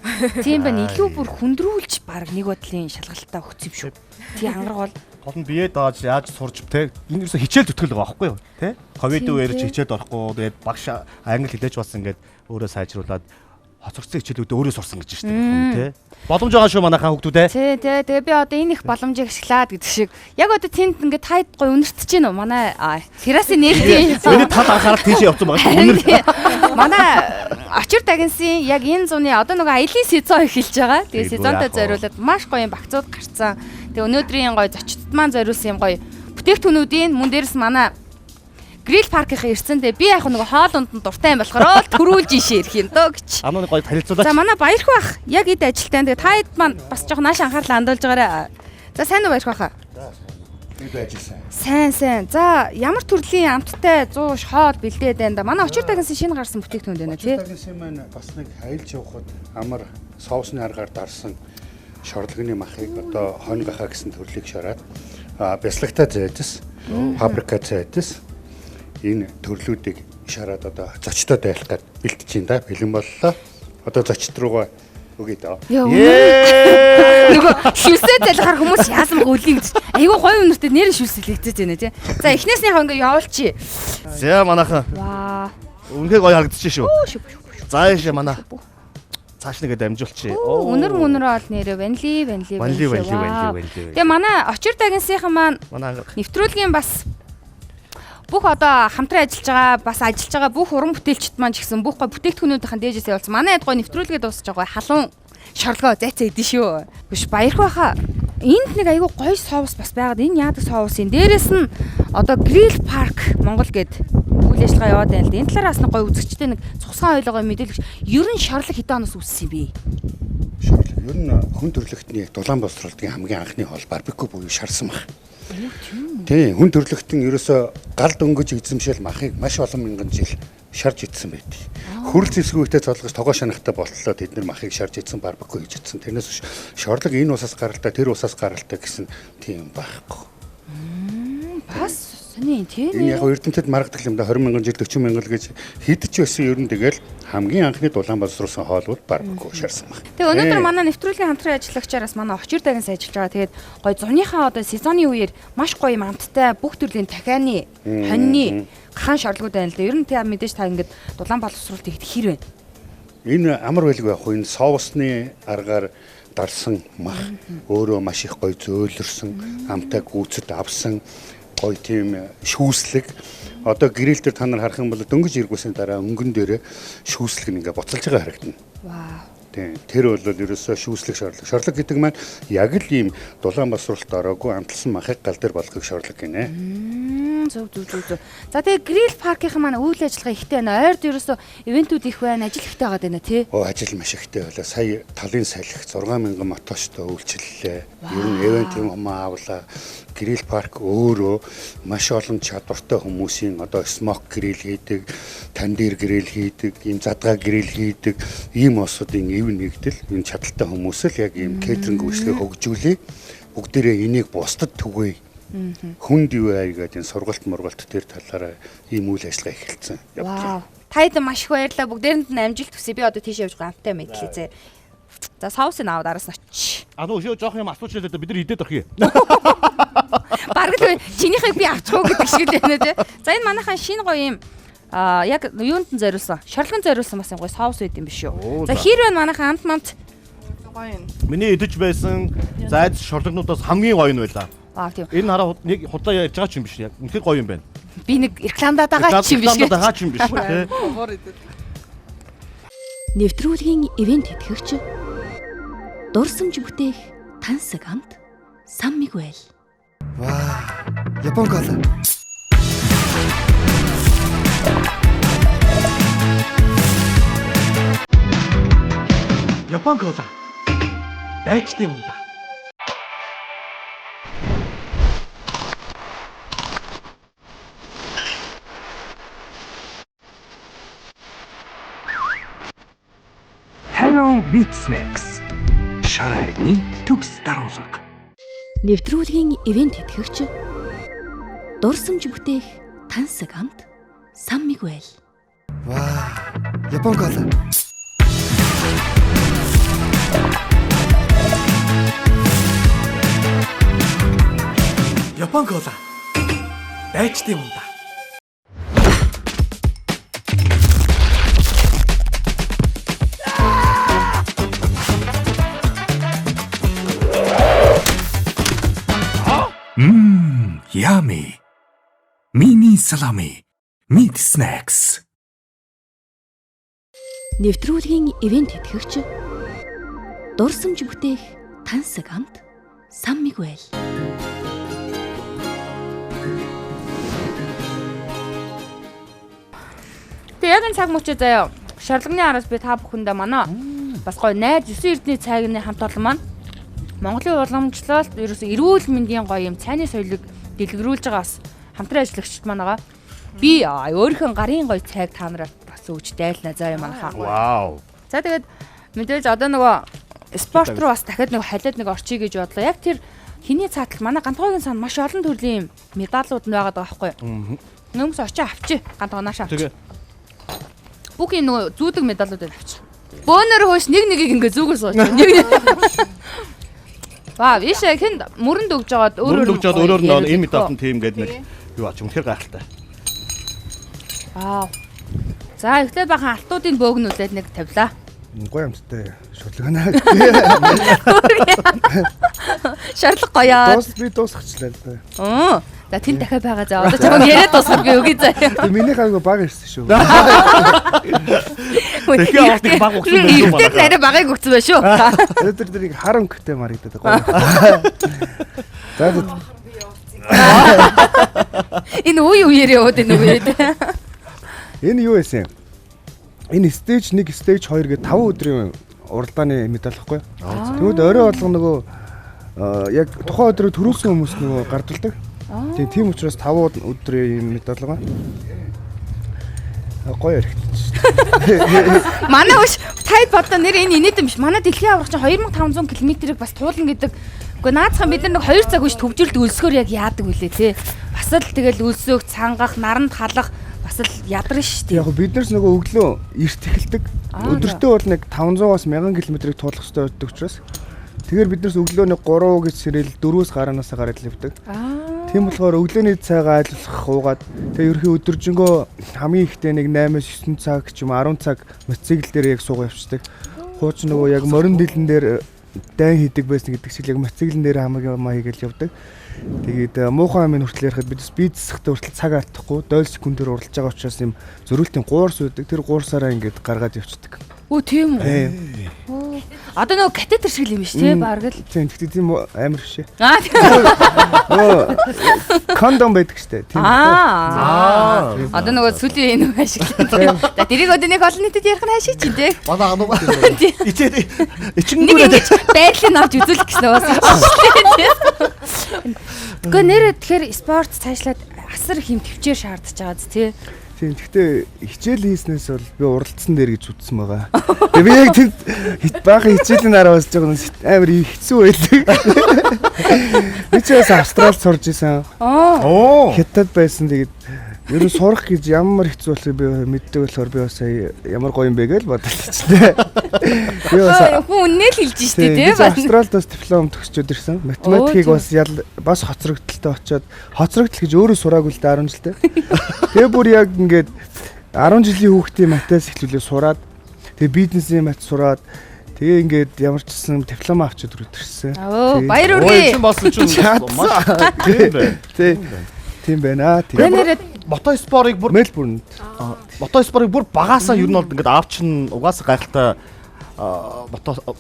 Тийм байна. Илүү бүр хүндрүүлж баг нэг бодлын шалгалтаа өгсөн юм шүү. Тий ангараг бол гол нь бие дааж яаж сурч те энэ юусе хичээл зүтгэл байгаа байхгүй юу те ковид үеэр ч хичээд орохгүй тэгээд багш англи хэлээж бас ингээд өөрөө сайжруулад хоцорсон хичээлүүд өөрөө сурсан гэж шүү дээ те боломж байгаа шүү манайхаа хүүхдүүдээ тий тэгээ би одоо энэ их боломжийг ашиглаад гэдэг шиг яг одоо тэнд ингээд тайд гой үнэртэж гин үү манай террасын нээлтийн миний тал анхаарал тийш явсан байгаа шүү үнэр манай очир дагинсын яг энэ зуны одоо нөгөө аялын сезон эхэлж байгаа тэгээ сезонтой зориулаад маш гоё багцууд гарцсан тэгээ өнөөдрийн гоё зочдод маань зориулсан юм гоё бүтээгдэхүүнүүдийн мөн дээрс манай грил паркийнхаа ирсэндээ би яг нөгөө хоолунд нь дуртай юм болохоор төрүүлж ишээ ирэх юм дөө гэж. Анууны гоё танилцуулаач. За манай баярх бах. Яг эд ажилтаа. Тэгээ таад маань бас жоохон нааш анхаарлаа хандуулж байгаарай. За сайн уу баярх баха. Эд ажилласан. Сайн. За ямар төрлийн амттай 100 хоол бэлдээд байна да. Манай очир дагинсын шинэ гарсан бүтээгдэхүүн байна тий. Очир дагинсын маань бас нэг хайлж явахад амар соусны аргаар дарсан шорлогны махыг одоо хоньгахаа гэсэн төрлийг шороод бяслагтай зайдас, паприка зайдас энэ төрлүүдийг шараад одоо зочдод байлах гээд бэлтэж чинь да бэлэн боллоо. Одоо зочд руугаа өгье даа. Нөгөө шүлсээ залхаар хүмүүс яасан гүлий гэж. Айгуу гоё өнөртөө нэр шүлсэл хийцэж байна тий. За эхнээснийхээ ингээ явуулчих. За манайхан. Ваа. Үнхээр гоё харагдчих шүү. За яаш манай. Цааш нэгэ дамжуулчих. Өнөр мөнрөө ол нэрээ ванли. Тэгээ манай очир дагинсынхан маань нэвтрүүлгийн бас бүх одоо хамтран ажиллаж байгаа бас ажиллаж байгаа бүх уран бүтээлчд маань ч гэсэн бүх гой бүтээгдэхүүнүүдийн дээжээс явуулсан. Манай хэд гой нэвтрүүлгээ дуусч байгаа халуун шорлогоо зайцаа идэв шүү. Биш баярх байхаа. Энд нэг айгүй гоё соус бас байгаад энэ яадаг соусын дээрээс нь одоо грил парк Монгол гээд үйл ажиллагаа яваад байна л да. Энэ талаараас нэг гоё үзэгчтэй нэг цусгаан ойлгоо мэдээлэгч ер нь шорлог хэдэн оноос үүссэн бэ? Шорлог ер нь хүн төрлөختний дулаан боловсруулалтын хамгийн анхны хоол барбекю буюу шарсан мах. Тийм хүн төрлөختөн ерөөсө гал дөнгөж эзэмшил махыг маш олон мянган жил шарж идсэн байдаг. Хүрэл зэвсгүүтэй цолгож тогоо шанахтай болтлоо тэд нар махыг шарж идсэн барбекю хийж идсэн. Тэрнээс шорлог энэ усаас гаралтай тэр усаас гаралтай гэсэн тийм байхгүй. Бас сони тийм. Энэ яг эрдэмтэд маргадаг юм да 20 мянган жил 40 мянган гэж хидэж байсан ер нь тэгэл хамгийн анхны дулаан боловсруулсан хоол бол барбекю шарсан мах. Тэгээ өнөөдөр манай нэвтрүүлгийн хамтран ажиллагчаараас манай очир дагинс ажиллаж байгаа. Тэгээд гоё зуныхаа одоо сезоны үеэр маш гоё амттай бүх төрлийн дахианы хоньны хаан шорлогууд байна л да. Ер нь та мэдээж та ингээд дулаан боловсруулалт ихд хэр байна. Энэ амар байлгүй яг хөө энэ соусны аргаар дарсан мах өөрөө маш их гоё зөөлрсөн амтай гүйцэд авсан гоё тийм шүүслэг одоо грил дээр та нар харах юм бол дөнгөж иргүүсийн дараа өнгөн дээр шүүслэг ингээ буцалж байгаа харагдана. Вау. Тийм тэр бол ерөөсөө шүүслэг шорлог. Шорлог гэдэг маань яг л ийм дулаан боловсруулалт ороогүй амталсан махыг гал дээр болгохыг шорлог гинэ. Зөв. За тэгээ грил паркийнхан маань үйл ажиллагаа ихтэй байна. Ойрд ерөөсөө ивентүүд их байна, ажил ихтэй байгаа даа тий. Ажил маш ихтэй байлаа. Сая талын салхи 6000 моточтой үйлчлэлээ. Ер нь ивентийн хүмүүс авлаа. Грил парк өөрөө маш олон чадвартай хүмүүсийн одоо смок грил хийдэг, тандир грил хийдэг, ийм задгаа грил хийдэг ийм осуудын ив нэгдэл энэ чадaltaй хүмүүс л яг ийм кейтеринг үйлчлэгээ хөгжүүлээ. Бүгдээрээ энийг бусдад түгээе. Хүнд юу аягаад энэ сургалт мургалт тэр талаараа ийм үйл ажиллагаа эхэлсэн. Вау. Таад маш их баярлалаа. Бүгдээрэнд нь амжилт хүсье. Би одоо тийш явж байгаа амтай мэдлээ зэ. За соусыг аваад араас нь очиж. Нөө шөө жоох юм асууж байлаа да бид нар идээд ах юм. Бараг л чинийхийг би авчихгүй гэдэг шиг л байна тий. За энэ манайхан шинэ гоё юм яг юунд нь зориулсан? Шорлогон зориулсан бас гоё соус байд юм биш үү? За хэр байна манайхан амт гоё юм. Миний идэж байсан зайд шорлогнуудаас хамгийн гоё нь байлаа. Тийм. Энэ хараа нэг худлаа ярьж байгаа ч юм биш яг. Үнэхээр гоё юм байна. Би нэг рекламадаа дагаа ч юм биш. Рекламадаа ч юм биш тий. Нэвтрүүлгийн ивент тэтгэгч дурсамж бүтээх тансаг амт Сан Мигуэл. Ваа, Япон кола. Япон кола. Дайчтай юм да. Orion Beat Snacks. Шарайны төгс даруулга. Нэвтрүүлгийн ивент тэтгэгч дурсамж бүтээх тансаг амт Сан Мигуэл. Ваа. Япон кола. Япон кола. Дайчт юм да. Yummy. Mini salami. Meat snacks. Нэвтрүүлгийн ивент тэтгэгч дурсамж бүтээх тансаг амт Сан Мигуэл. Тэгээ яг энэ цаг мөчөө заяа. Шарлагны араас би та бүхэндээ манай бас гоё найз 9 эрдний цайгны хамт олон маань Монголын уламжлалт ерөөсөө эрүүл мэндийн гоё юм цайны соёлыг дэлгэрүүлж байгаа бас хамтран ажиллагчид маань байгаа. Би өөрийнхөө гарын гоё цайг та нараар бас өгч дайлнаа заяа манайхаа. Вау. За тэгээд мэдээж одоо нөгөө спорт руу бас дахиад нөгөө халиад нэг орчие гэж бодлоо. Яг тэр хиний цаатал манай Гантгоогийн сан маш олон төрлийн медалууд нь байгаад байгаа байхгүй юу? Нөөмс очиж авчи. Гантгоо наашаа авчи. Бүхий нөгөө зүүдэг медалуудыг авчи. Бөөнөр хөөш нэгийг ингээ зүгэр сууч. Ваа, вишээ хэн мөрөнд өгж жагаад өөрөөр нь энэ медалын тим гэдэг нэг юу ач үнэхээр гайхалтай. Вау. За ихтэй бахан алтуудын бөөгнүүлээд нэг тавилаа. Гоё амттай шудлгаанаа. Шарлаг гоёа. Би дуусгачлаа л да. За тэн дахиад байгаа за одоо чамд яриад дуусгах би үгүй заяа. Миний хаагүй баг ирсэн шүү. Тэгэхээ авах баг өгсөн байх шүү. Ихтэй нарай багыг өгсөн байх шүү. Тэр дэрийг харан гөхтэй марагдаад гоё. За энэ үеэр яваад энэ үеэд. Энэ юу вэ? Энэ стейж 1, стейж 2 гэдэг 5 өдрийн уралдааны медаль байхгүй. Тэгвэл орой болгоно нөгөө яг тухайн өдрөө төрүүлсэн хүмүүс нөгөө гардуулдаг. Тийм учраас 5 өдрийн медаль байгаа. Гоё яригдчих. Манай биш тайд бодоо нэр энэ инээдэм биш. Манай дэлхийн аврагч 2500 км-ийг бас туулна гэдэг. Уу наадхан бид нар нэг 2 цаг биш төвжирэлд өлсгөр яг яадаг үлээ те. Бас л тэгэл өлсөөх, цангах, наранд халах бас л ядарна шүү дээ. Яг бид нарс нөгөө өглөө эрт эхэлдэг. Өдөртөө бол нэг 500-аас 1000 км-ийг туулах хэрэгтэй байдаг учраас тэгэхээр бид нарс өглөө нэг 3 гэж сэрэл 4-өөс гараанаас гараад л явдаг. Тийм болохоор өглөөний цайгаа айлуулах уугаад тэгээ ерхий өдөржингөө хамгийн ихдээ нэг 8-9 цаг ч юм 10 цаг мотоцикл дээр яг суугаа явцдаг. Хууч нөгөө яг морин дэлэн дээр дайн хийдэг байсан гэдэг шиг яг мотоциклэн дээр хамаагүй маяг л явдаг. Тэгээд муухай амын хүртэл ярихад бид спид засахтай хүртэл цаг алдахгүй 0 секундээр уралж байгаа учраас юм зөрүүлтийн гуурс үүдэг. Тэр гуурсаараа ингээд гаргаад явцдаг. Оо тийм үү. Одоо нөгөө катетер шиг л юм биш те баг л. Тийм гэхдээ тийм амар бишээ. Аа. Кондом байдаг штэ. Тийм. Одоо нөгөө сүлийн энэ ашиглаа. За тэрийг одоо нэг олон нийтэд ярих нь хашиж чинь те. Манай ануу. Ичингүүрээ байдлыг авч үзүүлэх гэсэн бас. Гэхдээ нэрээ тэгэхээр спорт цаашлаад асар их юм төвчээр шаардж байгаа зү тий. Тийм гэхдээ хичээл хийснээс бол би уралдсан дээр гэж үзсэн байгаа. Тэгээ би яг тэнд баахан хичээлийн дараа босч байгаа нь амар хэцүү байлиг. Би ч бас Австралид сурж исэн. Хятад байсан тэгээд ер нь сурах гэж ямар хэцүү болохыг би мэддэг болохоор би бас ямар гоё юм бэ гэж бодлоо. Би бас хүн үнэл хэлж штэ тий. Австралид бас диплом төгсчөөд ирсэн. Математикийг бас хоцрогдолтой очиод хоцрогдол гэж өөрөө сураагүй л да 10 жилтэй. Тэгээ бүр яг ингээд 10 жилийн хүүхдийн математикс эхлүүлээ сураад тэгээ бизнесийн мат сураад тэгээ ингээд ямар ч гэсэн диплом авчиад ирсэн. Баяр хүргэе. Болсон ч Тийм байна. Тэгээд мотоспорыг бүр Мельбурнд. Мотоспорыг бүр багаасаа ер нь бол ингээд аав чинь угаасаа гайхалтай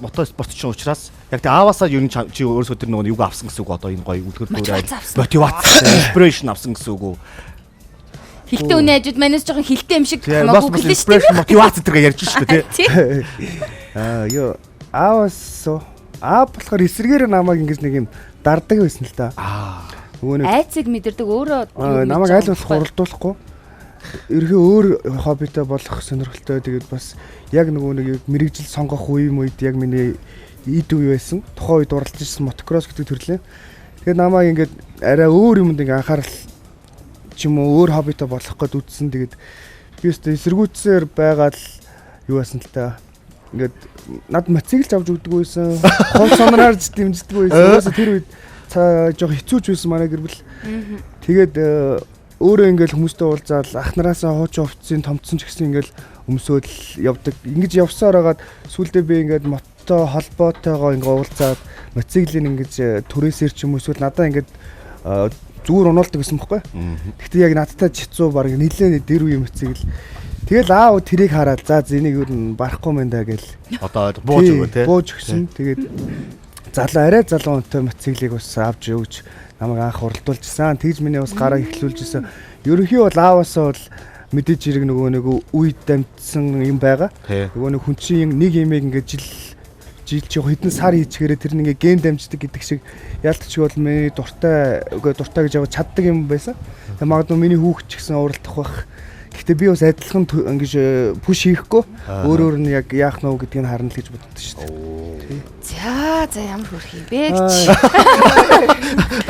мотоспорт чинь учраас яг тэ ааваасаа ер нь чи өөрөөсөө тэр нөгөө юг авсан гэсэн үг одоо энэ гоё үлгэр дүүрээ мотивац инспирэшн авсан гэсэн үг үү. Хилтэй үнэ ажид манайс жоохон хилтэй юм шиг хамаагүй гэлээ шүү дээ. Мотивац гэдэргээ ярьж шүү дээ тий. Ёо аавас болохоор эсрэгээр намайг ингэж нэг юм дардаг байсан л да. Айцыг мэдэрдэг өөрөө намайг аль болох уралдуулахгүй. ерхий өөр хоббитой болох сонирхолтой. Тэгээд бас яг нөгөө нэг мэрэгжил сонгох үед яг миний ид үе байсан. Тухайн үед уралж ирсэн мотокросс гэдэг төрлөө. Тэгээд намайг ингээд арай өөр юмд ингээ анхаарал ч юм уу өөр хоббитой болох гээд үзсэн. Тэгээд би өстө эсэргүүцсээр байгаад юу байсан л та. Ингээд над мотоциклж авч өгдөг байсан. Хол сонороор дэмждэг байсан. Өөсө тэр үед жоох хэцүүч байсан манай гэр бүл. Тэгээд өөрөө ингээл хүмүүстэй уулзаал ах нараасаа хуучин хувцсын томцсон ч гэсэн ингээл өмсөөл явдаг. Ингэж явсаар хагаад сүүлдээ би ингээд мотто холбоотойгоо ингээ уулзаад мотоциклын ингэж түрээсээр ч юм уу эсвэл надаа ингээд зүгээр унуулдаг гэсэн бохоггүй. Гэхдээ яг надтай чицүү баг нилээ дэр үе мотоцикл. Тэгэл аав тэрийг хараад за энийг юу н барахгүй мэн даа гэл. Одоо бууж өгөө те. Бууж өгсөн. Тэгээд арай залуу өнтэй мотоциклыг бас авч өгч намайг анх уралдуулжсэн. Тэгж миний бас гараа ихлүүлжсэн. Ерөнхий бол ааваасаа бол мэдээж хэрэг нөгөө нэг үед дамжсан юм байгаа. Нөгөө нэг хүн чинь нэг юмыг ингээд жил чи хэдэн сар хийчихээрээ тэр нэг ген дамждаг гэдэг шиг яалтч бол миний дуртай гэж яваад чаддаг юм байсан. Тэг магадгүй миний хүүхд ч гэсэн уралдах байх. Гэхдээ би бас адилхан ингэж пуш хийхгүй өөр нь яг яах нь гэдгийг харна л гэж боддог шүү дээ. За ямар хөрх юм бэ гэж.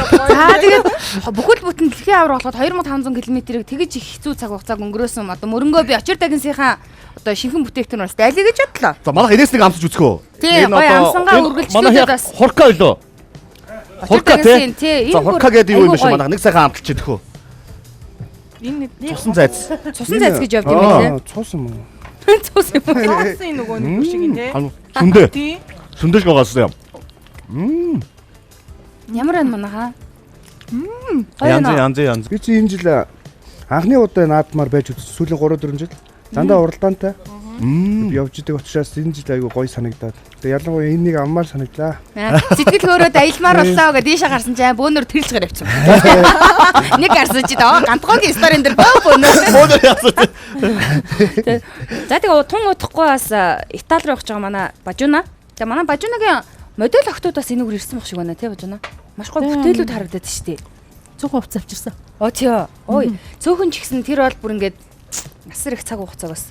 За тэгээд бүхэл бүтэн дэлхийн авар болоход 2500 км-ийг тэгэж их хэцүү цаг хугацааг өнгөрөөсөн. Одоо мөрөнгөө би очир дагинсийнхаа одоо шинхэн бүтээгдэхүүн бас дайлаа гэж бодлоо. За манайх энэс нэг амсаж үзэх үү? Тийм гоё амсангаа үргэлжлүүлээд бас. Хурка ойлоо. Хурка тий. За хурка гэдэг юу юм бэ манайх нэг сайхан амталч идэх үү? Цусан зайц. Цусан зайц гэж явд юм байна лээ. Цус юм уу? Цус юм. Цусын нөгөө нэг шиг юм те. Сүндэ. Сүндэш гоогоосоо юм. Ямар байна манайхаа? Янз. Би чи энэ жил анхны удаа наадмаар байж үзсэн. Сүүлийн 3-4 жил. Дандаа уралдаантай. Би явж идэг учраас энэ жил айгүй гоё санагдаад. Тэгээ ялангуяа энэнийг аммаар санагдлаа. Сэтгэл хөөрөөд аялмаар боллоо гэдээ ийшээ гарсан чинь бөөнөр тэрэлж гэр явчихсан. Нэг гарсан чи даа гантгоогийн сторийн дээр бөөнөр яасан. За тэгээ тун удахгүй бас Итали руу явж байгаа манай Бажуна. Тэгээ манай Бажунагийн модель охтууд бас энэгээр ирсэн баг шиг байна тий Бажуна. Маш гоё бүтээлүүд харагдаад шүү дээ. Цөөхөн хувцас авчирсан. Тий. Ой, цөөхөн ч гэсэн тэр бол бүр ингээд насар их цаг хугацаагаас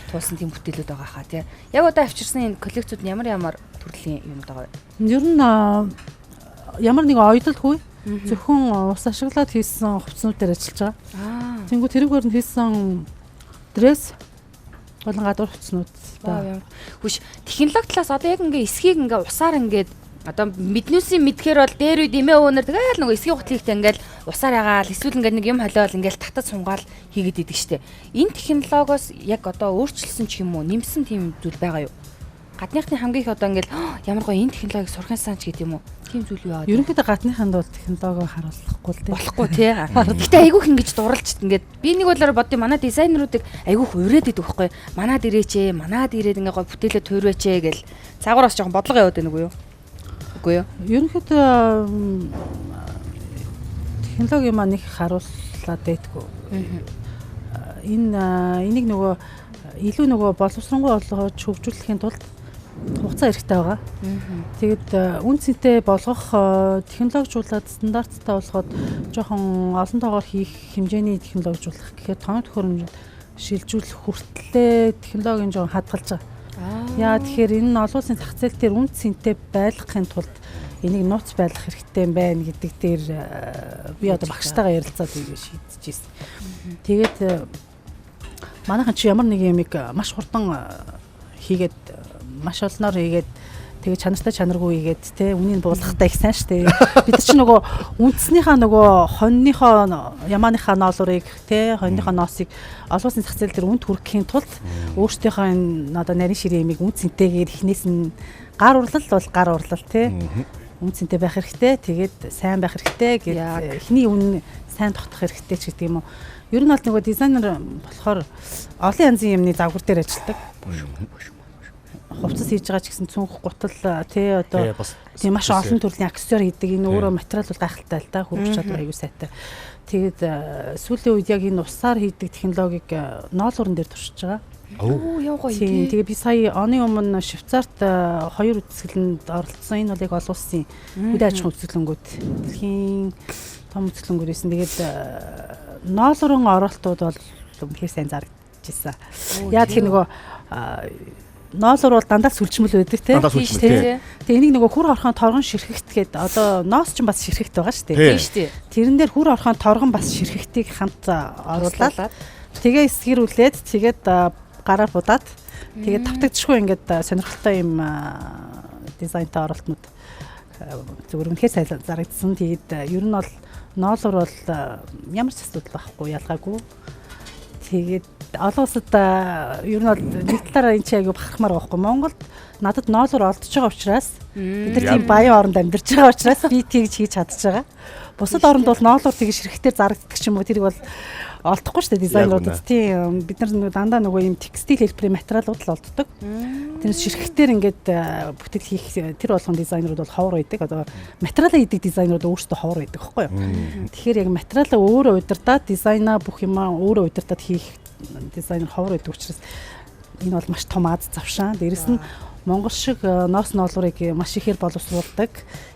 туулсан тийм бүтээлүүд байгаа хаа тий. Яг одоо авчирсан энэ коллекцууд нь ямар төрлийн юм байгаа вэ? Ер нь ямар нэг ойдолгүй зөвхөн ус ашиглаад хийсэн хувцснуудаар ажиллаж байгаа. Тэнгүү тэрүүгээр нь хийсэн дресс болон гадуур хувцснууд байна. Хүш технологи талаас одоо яг ингээ эсхийг ингээ усаар ингээд одоо мэднүүсийн мэдхээр бол дээр үед эмээ өвнөр тэгэл нөгөө эсгийн гутлигтэй ингээл усаар ягаал эсвэл ингээд нэг юм холиол ингээл татаж сунгаал хийгээд идэг штэ. Энэ технологиос яг одоо өөрчилсөн ч юм уу нэмсэн тийм зүйл байгаа юу? Гадныхны хамгийн их одоо ингээл ямар гоё энэ технологиг сурахын санч гэдэг юм уу? Тийм зүйл юу аа? Ерөнхийдөө гадныханд бол технологиг харуулахгүй л дээ. Болохгүй тий. Гэтэ айгүйх ингэж дууралчт ингээд би нэг болоор бодъё манай дизайнеруудыг айгүйх ураад идэх байхгүй. Манад ирээч манад ирээд ингээ гоё бүтээлээ туйраач гэл цаагуураас жоохон бодлого яваад байна үгүй юу? Үгүй юу? Ерөнхийдөө технологи маань их харууллаад байдгүй. Энийг нөгөө илүү нөгөө боловсронгуй болгож хөгжүүлэхийн тулд хугацаа хэрэгтэй байгаа. Тэгэд үн цэнтэй болгох технологижуулаад стандарттай болгоход жоохон олон тоогоор хийх хэмжээний технологижуулах гэхээр тоног төхөөрөмжөнд шилжүүлэх хүртлээр технологийн жоохон хадгалж байгаа. Яа тэгэхээр энэ нь олон улсын зах зээл дээр үн цэнтэй байлгахын тулд энийг нууц байлгах хэрэгтэй юм байна гэдэг дээр би одоо багштайгаа ярилцаад шийдэж ирсэн. Тэгээд манайхан чи ямар нэг юмыг маш хурдан хийгээд маш олноор хийгээд тэгээ чанартай чанаргүй хийгээд те үнийг буулгахтай их сайн штэ. Бид чи нөгөө үндснийхаа нөгөө хоньныхоо ямааныхаа ноолурыг те хоньныхоо ноосыг олон улсын зах зээл дээр үнд хүрэхийн тулд өөрсдийнхөө энэ одоо нарийн ширээ ямиг үнд цэнтэйгээр ихнээс нь гар урлал бол гар урлал те үн цэнтэй байх хэрэгтэй. Тэгээд сайн байх хэрэгтэй гэдэг эхний үн сайн тогтох хэрэгтэй ч гэдэг юм уу. Ер нь бол нөгөө дизайнер болохоор олон янзын юмны завгар дээр ажилладаг. Хувцас хийж байгаа ч гэсэн цүнх гутал тий одоо тийм маш олон төрлийн аксессуар хийдэг. Энэ өөрөө материал бол гайхалтай л да. Хөрвч чадвар аягүй сайтай. Тэгээд сүүлийн үед яг энэ усаар хийдэг технологиг ноолуурн дээр туршиж байгаа. Тийм. Тэгээ би сая оны өмнө Швейцарт 2 үзэсгэлэнд оролцсон. Энэ бол яг олон улсын үдэ аж ахуйн үзэсгэлэнгүүд дэлхийн том үзэсгэлэнгүүд байсан. Тэгээд ноолуурн оролтууд бол бол үнэхээр сайн зарагдчихсан. Яа тэр нөгөө ноолор бол дандаа сүлжмэл байдаг те. Тэгээ энийг нөгөө хүр орхон торгон ширхэгт гээд одоо ноос ч бас ширхэгт байгаа шүү дээ. Тийм шүү дээ. Тэрэн дээр хүр орхон торгон бас ширхэгтийг хамт оруулаад тэгээ эсгэрүүлээд тэгээд гараар будаад тэгээд тавтагдчихгүй ингээд сонирхолтой юм дизайнтай оролтнууд зүгээр үнэхээр сайн зарагдсан. Тэгээд ер нь бол ноолор бол ямар ч асуудал байхгүй ялгаагүй. Тэгээд олон улсад ер нь бол нэг талаараа энэ ч аягүй бахархмаар байхгүй. Монголд надад ноолор олдож байгаа учраас бид нар тийм баян оронд амьдарч байгаа учраас би тэгж хийж чадчих байгаа. Бусад оронд бол ноолор тэгж ширхтээр зарагддаг ч юм уу тэрийг бол олдохгүй шүү дээ дизайнеруудад. Тийм бид нар дандаа нөгөө юм текстил хэлбэрийн материалууд л олддог. Тэрнээс ширхтээр ингээд бүтээл хийх тэр болгон дизайнерууд бол ховор байдаг. Одоо материалаа хийдэг дизайнерууд өөрсдөө ховор байдаг байхгүй юу? Тэгэхээр яг материалаа өөрөө удирдаад дизайнаа бүх юмаа өөрөө удирдаад хийх дизайнер ховор байдаг учраас энэ бол маш том аз завшаан. Дээрэс нь Монгол шиг ноос ноолуурыг маш ихээр боловсруулдаг,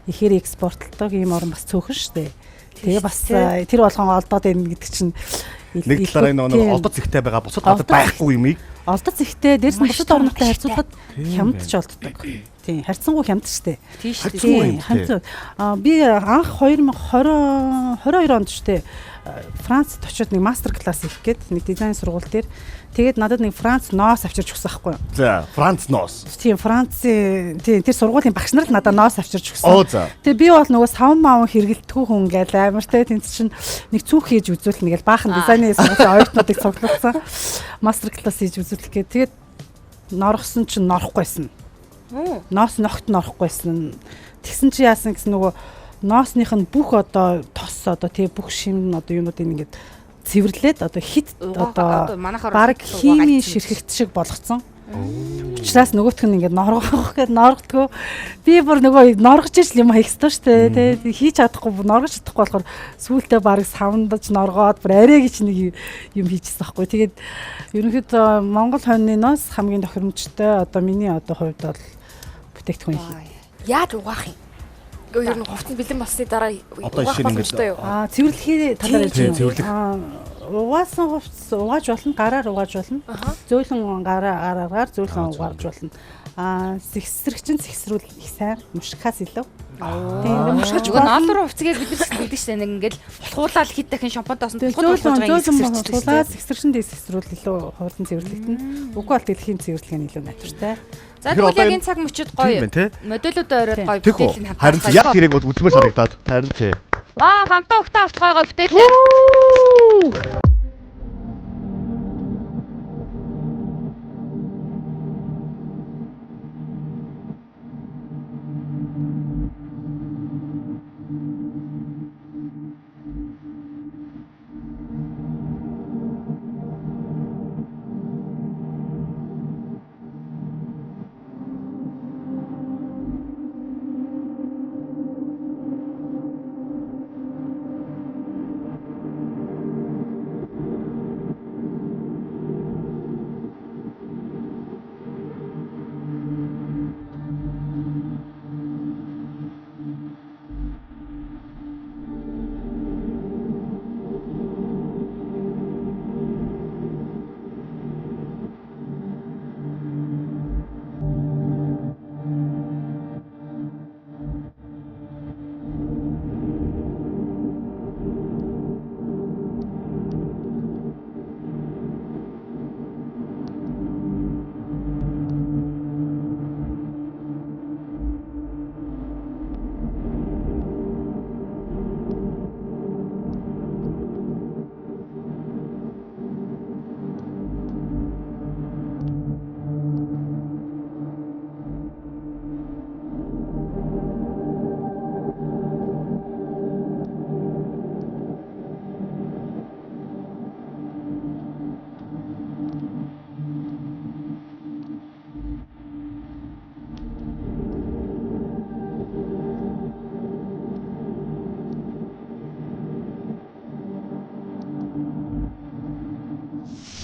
ихээр экспортлдог ийм орн бас цөөхөн шүү дээ. Тэгээ бас тэр болгон олдоод байна гэдэг чинь нэг талаараа энэ олдод зэгтэй байгаа бусад гадаад байхгүй юмыг олдод зэгтэй дээрс нь бусад орнуудтай харьцуулахад хямдч олддог. Тийм харьцангуй хямд шүү дээ. Тийм шүү дээ. Би анх 2022 онд шүү дээ Францд очиод нэг мастер класс хийх гээд нэг дизайн сургууль дээр тэгээд надад нэг Франц ноос авчирч өгсөн байхгүй юу? За, Франц ноос. Тийм, Францын тийм тэр сургуулийн багш нар л надад ноос авчирч өгсөн. Тэгээ би бол нөгөө савн маав хэрэгэлтгүй хүн гээл амар те тэнд чинь нэг цүнх хийж үзүүлнэ гээл баахан дизайны сургуулийн оюутнуудыг цуглуулсан. Мастер класс хийж үзүүлэх гээд тэгээд норгосон чинь норохгүйсэн. Ноос ногт норохгүйсэн. Тэгсэн чи яасан гэсэн нөгөө ноосных нь бүх одоо тос одоо тэгээ бүх шим одоо юунуудыг ингээд цэвэрлээд одоо хит одоо баг химийн ширхэгт шиг болгоцсон. Учираас нөгөөх нь ингээд норгох гээд норгодгоо би бүр нөгөө норгож ижил юм хийх ёстой шүү дээ. Тэгээ хийж чадахгүй норгож чадахгүй болохоор сүүлдээ баг савндаж норгоод бүр арай гэж нэг юм хийчихсэн байхгүй. Тэгээд ерөнхийдөө Монгол хойны ноос хамгийн тохиромжтой одоо миний одоо хувьд бол бүтээгдэхүүн хий. Яаж угаах юм? Ер нь хувцас бэлэн болсны дараа угаах боломжтой юу? Цэвэрлэхий талаар хэлж байна. Угаасан хувцас угааж болно, гараар угааж болно. Зөөлөн гараагаар зөөлөн угааж болно. Сэгсрэгчин сэгсрүүл их сайн мушгахаас илүү. Тийм мушгаж ноолор хувцгийг бид нар хэлдэг шээ нэг ингээл хулуулаад хэд дахин шампунт осон зөөлөн сэгсрэгчин дэс сэгсрүүл илүү хуулан цэвэрлэгдэнэ. Үгүй бол дэлхийн цэвэрлэг нь илүү натуртай. За тэгвэл яг энэ цаг мөчид гоё модулууд ороод гоё бүтээл нь хамтаа. Харин яг хэрэг бол үлдмээр санагдаад. Харин тий. Ваа, хамтаа өгтөө авч гоё бүтээл.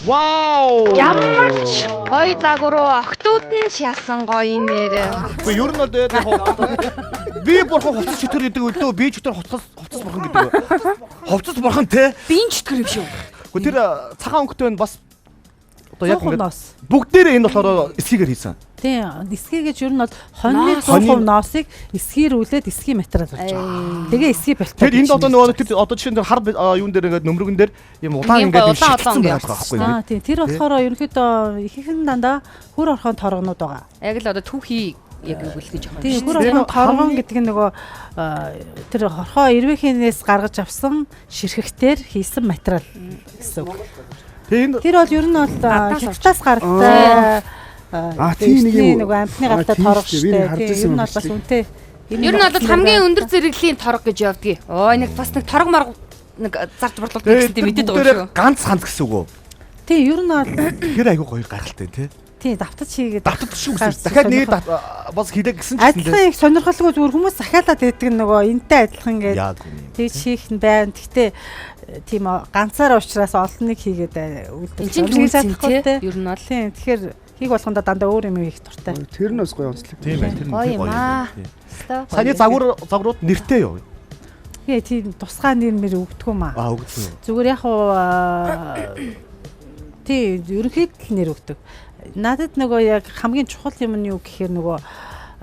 Вау! Ямар ч гоё загваруу октод нь шаасан гоё нэрээ. Гэхдээ ер нь бол яг би бурхан хувцас чөтгөр гэдэг үлдөө би чөтгөр хувцас бурхан гэдэг. Хувцас бурхан те? Би чөтгөр юм шүү. Тэр цагаан өнгөтэй нь бас одоо яг ингээд ингээд бүгдээрээ энэ болохоор эсхийгээр хийсэн. Тийм, эсхий гэж ер нь бол хоньны 100% ноосыг эсгийрүүлээд эсхий материал болж байгаа. Тэгээ эсхий болтой. Тэгэхээр энд одоо нөгөө тэр одоо жишээ нь хар юун дээр ингээд нөмрөгөн дээр юм удаан ингээд шигтсэн байгаа байхгүй юу? Тийм, тэр болохоор ерөнхийдөө ихэнх дандаа хөр орхон торгонууд байгаа. Яг л одоо түүхий яг үлдэж байгаа. Тийм, хөр орхон торгон гэдэг нь нөгөө тэр хорхоо эрвэхийнээс гаргаж авсан ширхэгтэр хийсэн материал гэсэн үг. Тэр бол ер нь бол хятадаас гардаг. Тийм нэг амтны гартаа торгоштой. Тийм, ер нь бол бас үнэтэй. Ер нь бол хамгийн өндөр зэрэглэлийн торг гэж явдгийг. Нэг бас нэг торг марг нэг зарж борлуулдаг гэсэн тийм мэдээд байгаа шүү. Ганц гэсэн үг үү? Тийм, ер нь бол тэр айгүй гоё гаргалтай тий. Тийм, давтаж хийгээд давтаж шүү гэсэн. Дахиад нэг бас хийдэг гэсэн чинь адилхан их сонирхолгүй зүгээр хүмүүс захиалаад байдаг нөгөө энтэй адилхан ингээд тэгж хийх нь байна. Гэхдээ тийм ганцаараа уучраас олон нэг хийгээд үлдэх. Энд чинь түүсэн тий. Ер нь бол тийм. Тэгэхээр хийг болгондоо дандаа өөр юм хийх дуртай. Тэр нь бас гоё онцлог. Тийм байх. Тэр нь гоё юм аа. Саяны загварууд нэртэй юу? Тийм тусгай нэр мэр өгдөг юм аа. Өгдөг. Зүгээр яг тийм ерөнхийдөө нэр өгдөг. Надад нөгөө яг хамгийн чухал юм нь юу гэхээр нөгөө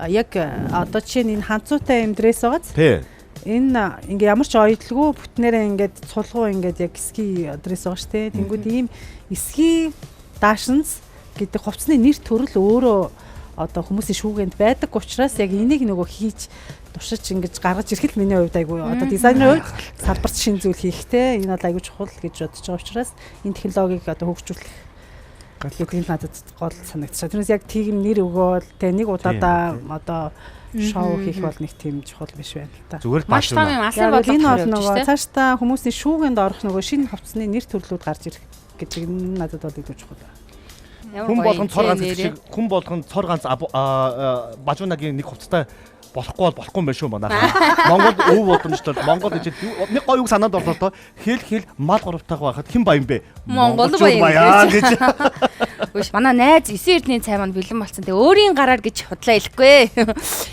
яг одоо жишээ нь энэ ханцуутай юм дресс байгааз. Тий. Энэ ингээ ямар ч ойдлгүй бүтнээрээ ингээд цулгуу ингээд яг ски дресс байгаа штэ. Тэнгүүд ийм ски даашинс гэдэг хувцсны нэр төрөл өөрөө одоо хүмүүсийн шүүгэнд байдаг учраас яг энийг нөгөө хийж туршиж ингэж гаргаж ирэхэд миний хувьд айгүй одоо дизайнерын хувьд салбарт шин зүйл хийхтэй энэ бол айгүй чухал гэж бодож байгаа учраас энэ технологиг одоо хөгжүүлэх гэдэг нь надад гол санагдчихсан. Тэрнээс яг тийм нэр өгөөл тэ нэг удаадаа одоо шоу хийх бол нэг тийм чухал биш байна л та. Зүгээр маш том юм алсын бодлого энэ бол нөгөө цаашдаа хүмүүсийн шүүгэнд орох нөгөө шинэ хувцсны нэр төрлүүд гарч ирэх гэдэг нь надад бол илүү чухал байна. Хүн болгон цор ганц шиг хүн болгон цор ганц бажуунагийн нэг хувцастай болохгүй юм байна шүү манайхаа. Монгол өв удамжтай Монгол гэж нэг гоё үг санаанд орлоо то хэл мал гуравтайгаа байхад хэн баян бэ? Монгол баян гэж. Үгүй манай найз 9 эрдний цай маань бэлэн болсон. Тэгээ өөрийн гараар гэж худлаа хэлэхгүй.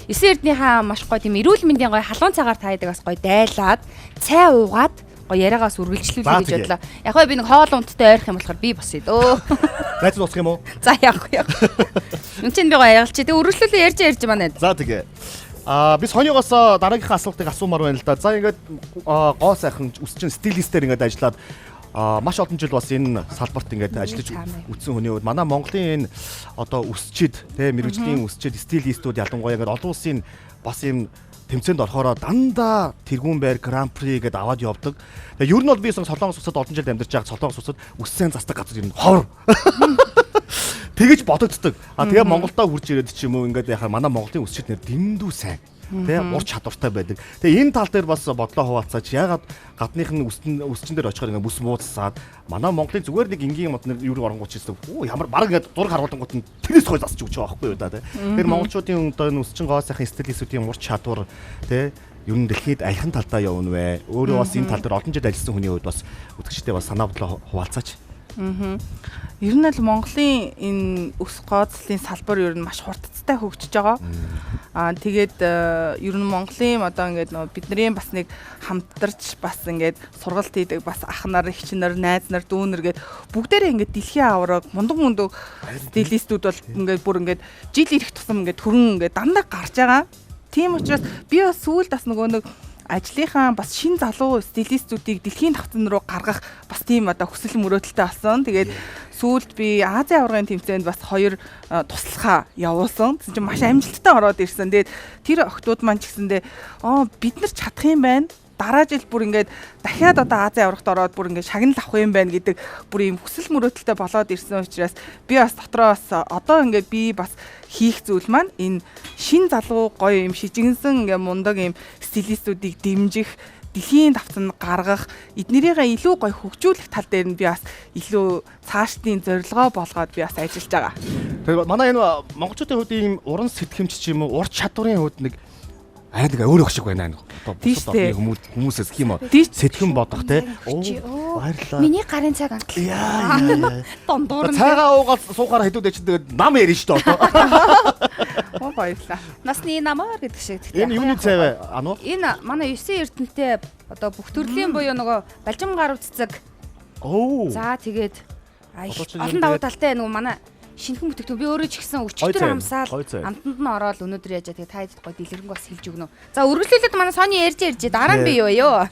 9 эрднийхаа маш гоё тийм эрүүл мэндийн гоё халуун цагаар таадаг бас гоё дайлаад цай уугаад яриагаас үргэлжлүүлээ гэж бодлоо. Яг би нэг хоол унттай ойрох юм болохоор би бас өө. Найз дуусах юм уу? За яг. Энд чинь би гоё ялч. Тэгээ үргэлжлүүлээ ярьж манай. За тэгээ. Би сонёгоос дараагийнхаа асуултыг асуумаар байна л да. За ингээд гоо сайхан үсчин стилистээр ингээд ажиллаад маш олон жил бас энэ салбарт ингээд ажиллаж үтсэн хүний хувьд манай Монголын энэ одоо үсчид тэ мэрэгжлийн үсчид стилистүүд ялангуяа ингээд олон улсын бас юм тэмцээнд орохороо дандаа тэргүүн байр гран-при гэдээ аваад явдаг. Тэгээ ер нь бол би Солонгос улсад олон жил амьдарч байгаа Солонгос улсад үссэн застаг газар юм ховор. Тэгэж бодогддог. Тэгээ Монголдоо хурж ирээд ч юм уу ингээд яхаа манай Монголын үсчид нэр дэндүү сайн. Тэ ур чадвартай байдаг. Тэгээ энэ тал дээр бас бодлоо хуваалцаач. Ягаад гадных нь үсчин дээр очихоор ингээд бүс мууцсаад манай Монголын зүгээр нэг энгийн мод юу оронгууч хэлсэн. Оо ямар баг ингээд зураг харуулгууд нь тэрээс хой засч өгч байгаа байхгүй юу да тэ. Тэр монголчуудын одоо энэ үсчин гоо сайхан стилистүүдийн ур чадвар тэ ер нь дэлхийд аяхан талдаа явна вэ? Өөрөө бас энэ тал дээр олон жил ажилласан хүний хувьд бас үзэгчтэй бас санаа бодлоо хуваалцаач. Ер нь л Монголын энэ өс гооцлын салбар ер нь маш хурдцтай хөгжиж байгаа. Тэгээд ер нь Монголын одоо ингээд бидний бас нэг хамтарч бас ингээд сургалт хийдэг бас ах нар, эгч нар, найз нар, дүү нар гээд бүгдээрээ ингээд дэлхийн авраг мундаг стилистүүд бол ингээд бүр ингээд жил ирэх тусам ингээд төрөн ингээд дандаа гарч байгаа. Тийм учраас би бас сүүлд бас нөгөө нэг ажлынхаа бас шин залуу стилистүүдийг дэлхийн тавцан руу гаргах бас тийм одоо хүсэл мөрөөдөлтэй болсон. Тэгээд сүүлд би Азийн аваргын тэмцээнд бас 2 туслахаа явуулсан. Тэгсэн чинь маш амжилттай ороод ирсэн. Тэгээд тэр охтууд маань ч гэсэндээ бид нар чадах юм байна. Дараа жил бүр ингээд дахиад одоо Азийн аврагт ороод бүр ингээд шагнал авах юм байна гэдэг бүр ийм хүсэл мөрөөдөлтэй болоод ирсэн учраас би бас дотроо бас одоо ингээд би бас хийх зүйл маань энэ шин залуу гоё юм шижигнсэн ингээд мундаг юм стилистүүдийг дэмжих, дэлхийн давтан гаргах, эднэрийгээ илүү гоё хөгжүүлэх тал дээр нь би бас илүү цаашдын зорилгоо болгоод би бас ажиллаж байгаа. Тэгээ манай энэ монголчуудын хувьд ийм уран сэтгэмж ч юм уу, ур чадварын хувьд нэг арай нэг өөр өгшиг байна аа. Одоо хүмүүсээс хэм сэтгэн бодох те. Баярлалаа. Миний гарын цаг амтлаа. Яа. Дондуур. Цагаа уугаад суухаар хэдүүд чинь тэгээд нам ярина шүү дээ одоо. Баярлалаа. Насны намаар гэдэг шиг. Энэ юуны цай вэ? Ануу? Энэ манай 9 эрдэнэтэй одоо бүх төрлийн буюу нөгөө балжим гар үцэг Оо. За тэгээд Одоо ч олон давуу талтай нөгөө манай шинэхэн бүтээгдэхүүн би өөрөө ч гэсэн өчтөр хамсаал Гой зай. амтанд нь ороод өнөөдөр яжаа тэгээд та хэд гоё дэлгэрэнгүй бас хэлж өгнө. За үргэлжлүүлээд манай Сони ярьж дараа нь би юу вэ ёо.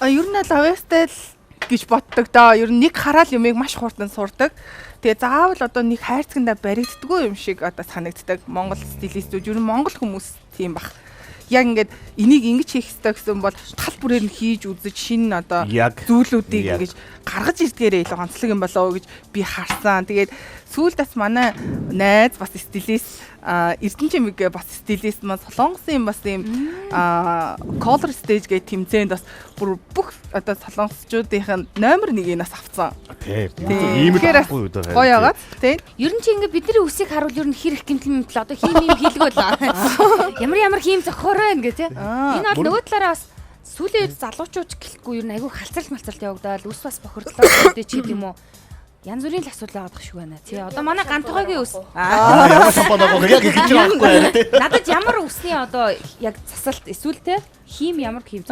Ер нь л авьяастай л гэж боддог доо. Ер нь нэг хараал юмыг маш хурдан сурдаг. Тэгээ заавал одоо нэг хайрцагтаа баригддаггүй юм шиг одоо санагддаг. Монгол стилистүүд ер нь монгол хүмүүс тийм бах. Яг ингээд энийг ингэж хийх хэрэгтэй гэсэн бол тал бүрээр нь хийж үзэж шинэ одоо зүйлүүдийг ингэж гаргаж ирдгээрээ илүү онцлог юм болоо гэж би харсан. Тэгээд сүүлд бас манай найз бас стилист Эрдэнэчимэг бас стилист маань Солонгосын бас ийм color stage гэх тэмцээнд бас бүх одоо солонгосчуудын номер 1-ээс авсан. Тийм ийм л гоё үү. Гоё яагаад тийм. Ер нь чи ингээд бидний үсийг харуул ер нь хэр их гэмтэл одоо хийм хийлгөө л. Ямар хийм зохиороо ингээ тий. Энэ бол нөгөө талаараа бас сүүлийн үед залуучууд гэлэхгүй ер нь айгүй халцралт малцралт явагдаад үс бас бохирдлоо гэдэг ч юм уу. Янз бүрийн л асуудал яваад байх шүү байна тий. Одоо манай гантгойгийн үс. Ямар компанигаа яг гэж байгаа байхгүй тий. Надад ямар үсний одоо яг засалт эсвэл тий хийм ямар хийм.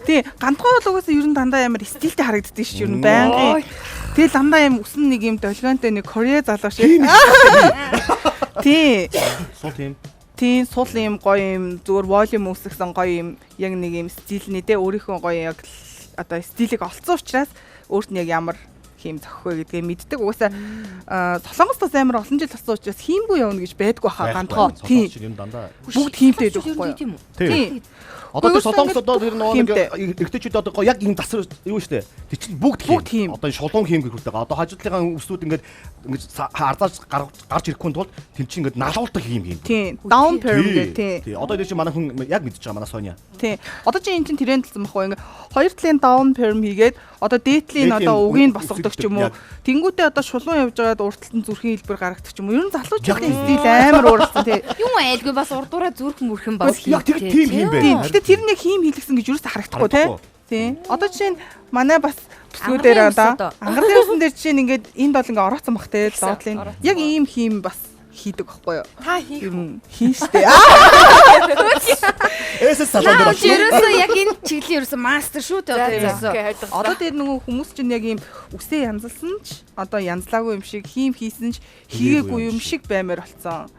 Тий гантгой бол угаасаа ер нь дандаа ямар стилтэй харагддаг шүү ер нь байнгын. Тэгэл дандаа юм үс нэг юм долгионтой нэг Корея залуу шиг. Тий. Сул тийм. Тийм сул юм гоё юм зүгээр волюм үүсгэсэн гоё юм яг нэг юм стилний дээ өөрийнхөө гоё яг одоо стилийг олцсон учраас өөрт нь яг ямар хийм зохих вэ гэдгээ мэддэг. Угаасаа Солонгост амар олон жил болсон учраас хиймгүй явна гэж байдгүй хаа гантгой. Тийм бүгд хиймтэй байдаг байхгүй юу? Тийм. Одоо тэр Солонгос одоо тэр нөгөө эргэжүүд одоо яг ийм засар юу штэ. Тэр чинь бүгд хийм. Одоо шулуун хийм гэх хүрдэг. Одоо хажуудлынхаа үснүүд ингээд ардаж гарч ирэхгүй тулд тэр чинь ингээд налуулдаг хийм. Тийм. Down pyramid тий. Одоо энэ чинь манай хүн яг мэдчихэж байгаа манай Соня. Тий. Одоо чинь энэ чинь тренд болсон байхгүй ингээд хоёр талын down pyramid хийгээд одоо дээдлийн одоо угийг босгодог ч юм уу. Тэнгүүтээ одоо шулуун явж байгаад уртталтын зүрхийн хэлбэр гаргадаг ч юм уу. Ер нь залуучуудын стил амар өөрчлөлт тий. Юм айлгүй бас урдуураа зүрх мөрхөн бас яг тэр тийм юм байна. Гэтэ тэр нэг хийм хийлгсэн гэж юусаа харагдахгүй тий. Одоо жишээ нь манай бас бүсгүүдээр одоо ангарын усан дээр жишээ нь ингээд энд бол ингээд орооцсон бах тий доотлын яг ийм хийм бас хийдэг байхгүй юу? Та хийх юм хийн штэ. Эсэс салон дээр очив. Ерөөсөө яг энэ чиглэлийн ерөөсөө мастер шүү дээ одоо ерөөсөө. Одоо тэр нөгөө хүмүүс чинь яг ийм үсээ янзалсан ч одоо янзлаагүй юм шиг хийм хийсэн ч хийгээгүй юм шиг баймаар болцсон.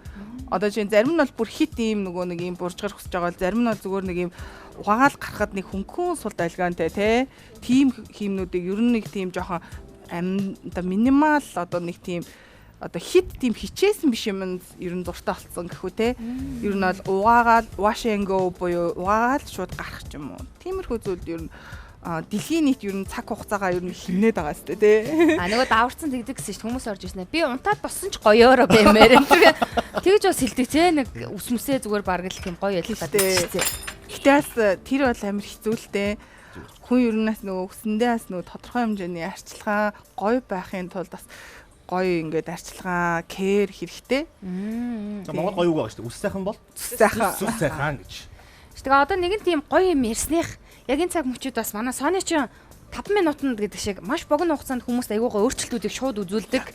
Одоо чинь зарим нь бол бүр хит ийм нөгөө нэг ийм буржгар хүсэж байгаа бол зарим нь бол зүгээр нэг ийм угаал гарахад нэг хөнгөн сул далгаантай тий. Тим хиймнүүдийг ер нь нэг тийм жоохон одоо минимал одоо нэг тийм одоо хит тийм хичээсэн биш юм ер нь дуртай болсон гэхүү те. Ер нь бол угаагаал wash and go буюу угаагаал шууд гарах ч юм уу. Тиймэрхүү зүйл ер нь дэлхийн нийт ер нь цаг хугацаагаа ер нь хэмнээд байгаа сте те. Нөгөө даварцсан тэгдэг гэсэн чинь хүмүүс орж ирсэн. Би унтаад боссон ч гоёороо баймаар. Тэгж бас хэлдэг те. Нэг үсмэсээ зүгээр баргалах юм гоё ялах гэдэг. Гэтээс тэр бол амар хэцүү л те. Хүн ер нь бас нөгөө өсөндөө бас нөгөө тодорхой хэмжээний арчилгаа гоё байхын тулд бас гоё ингээд арчилгаа, кэр хэрэгтэй. За Монгол гоё юу байгаа шүү дээ. Үс сайхан бол үс сайхан гэж. Тэгээ одоо нэгэн тийм гоё юм ярьсных яг энэ цаг мөчид бас манай Сони ч 5 минутанд гэдэг шиг маш богино хугацаанд хүмүүс айгуугаа өөрчлөлтүүдийг шууд үзүүлдэг.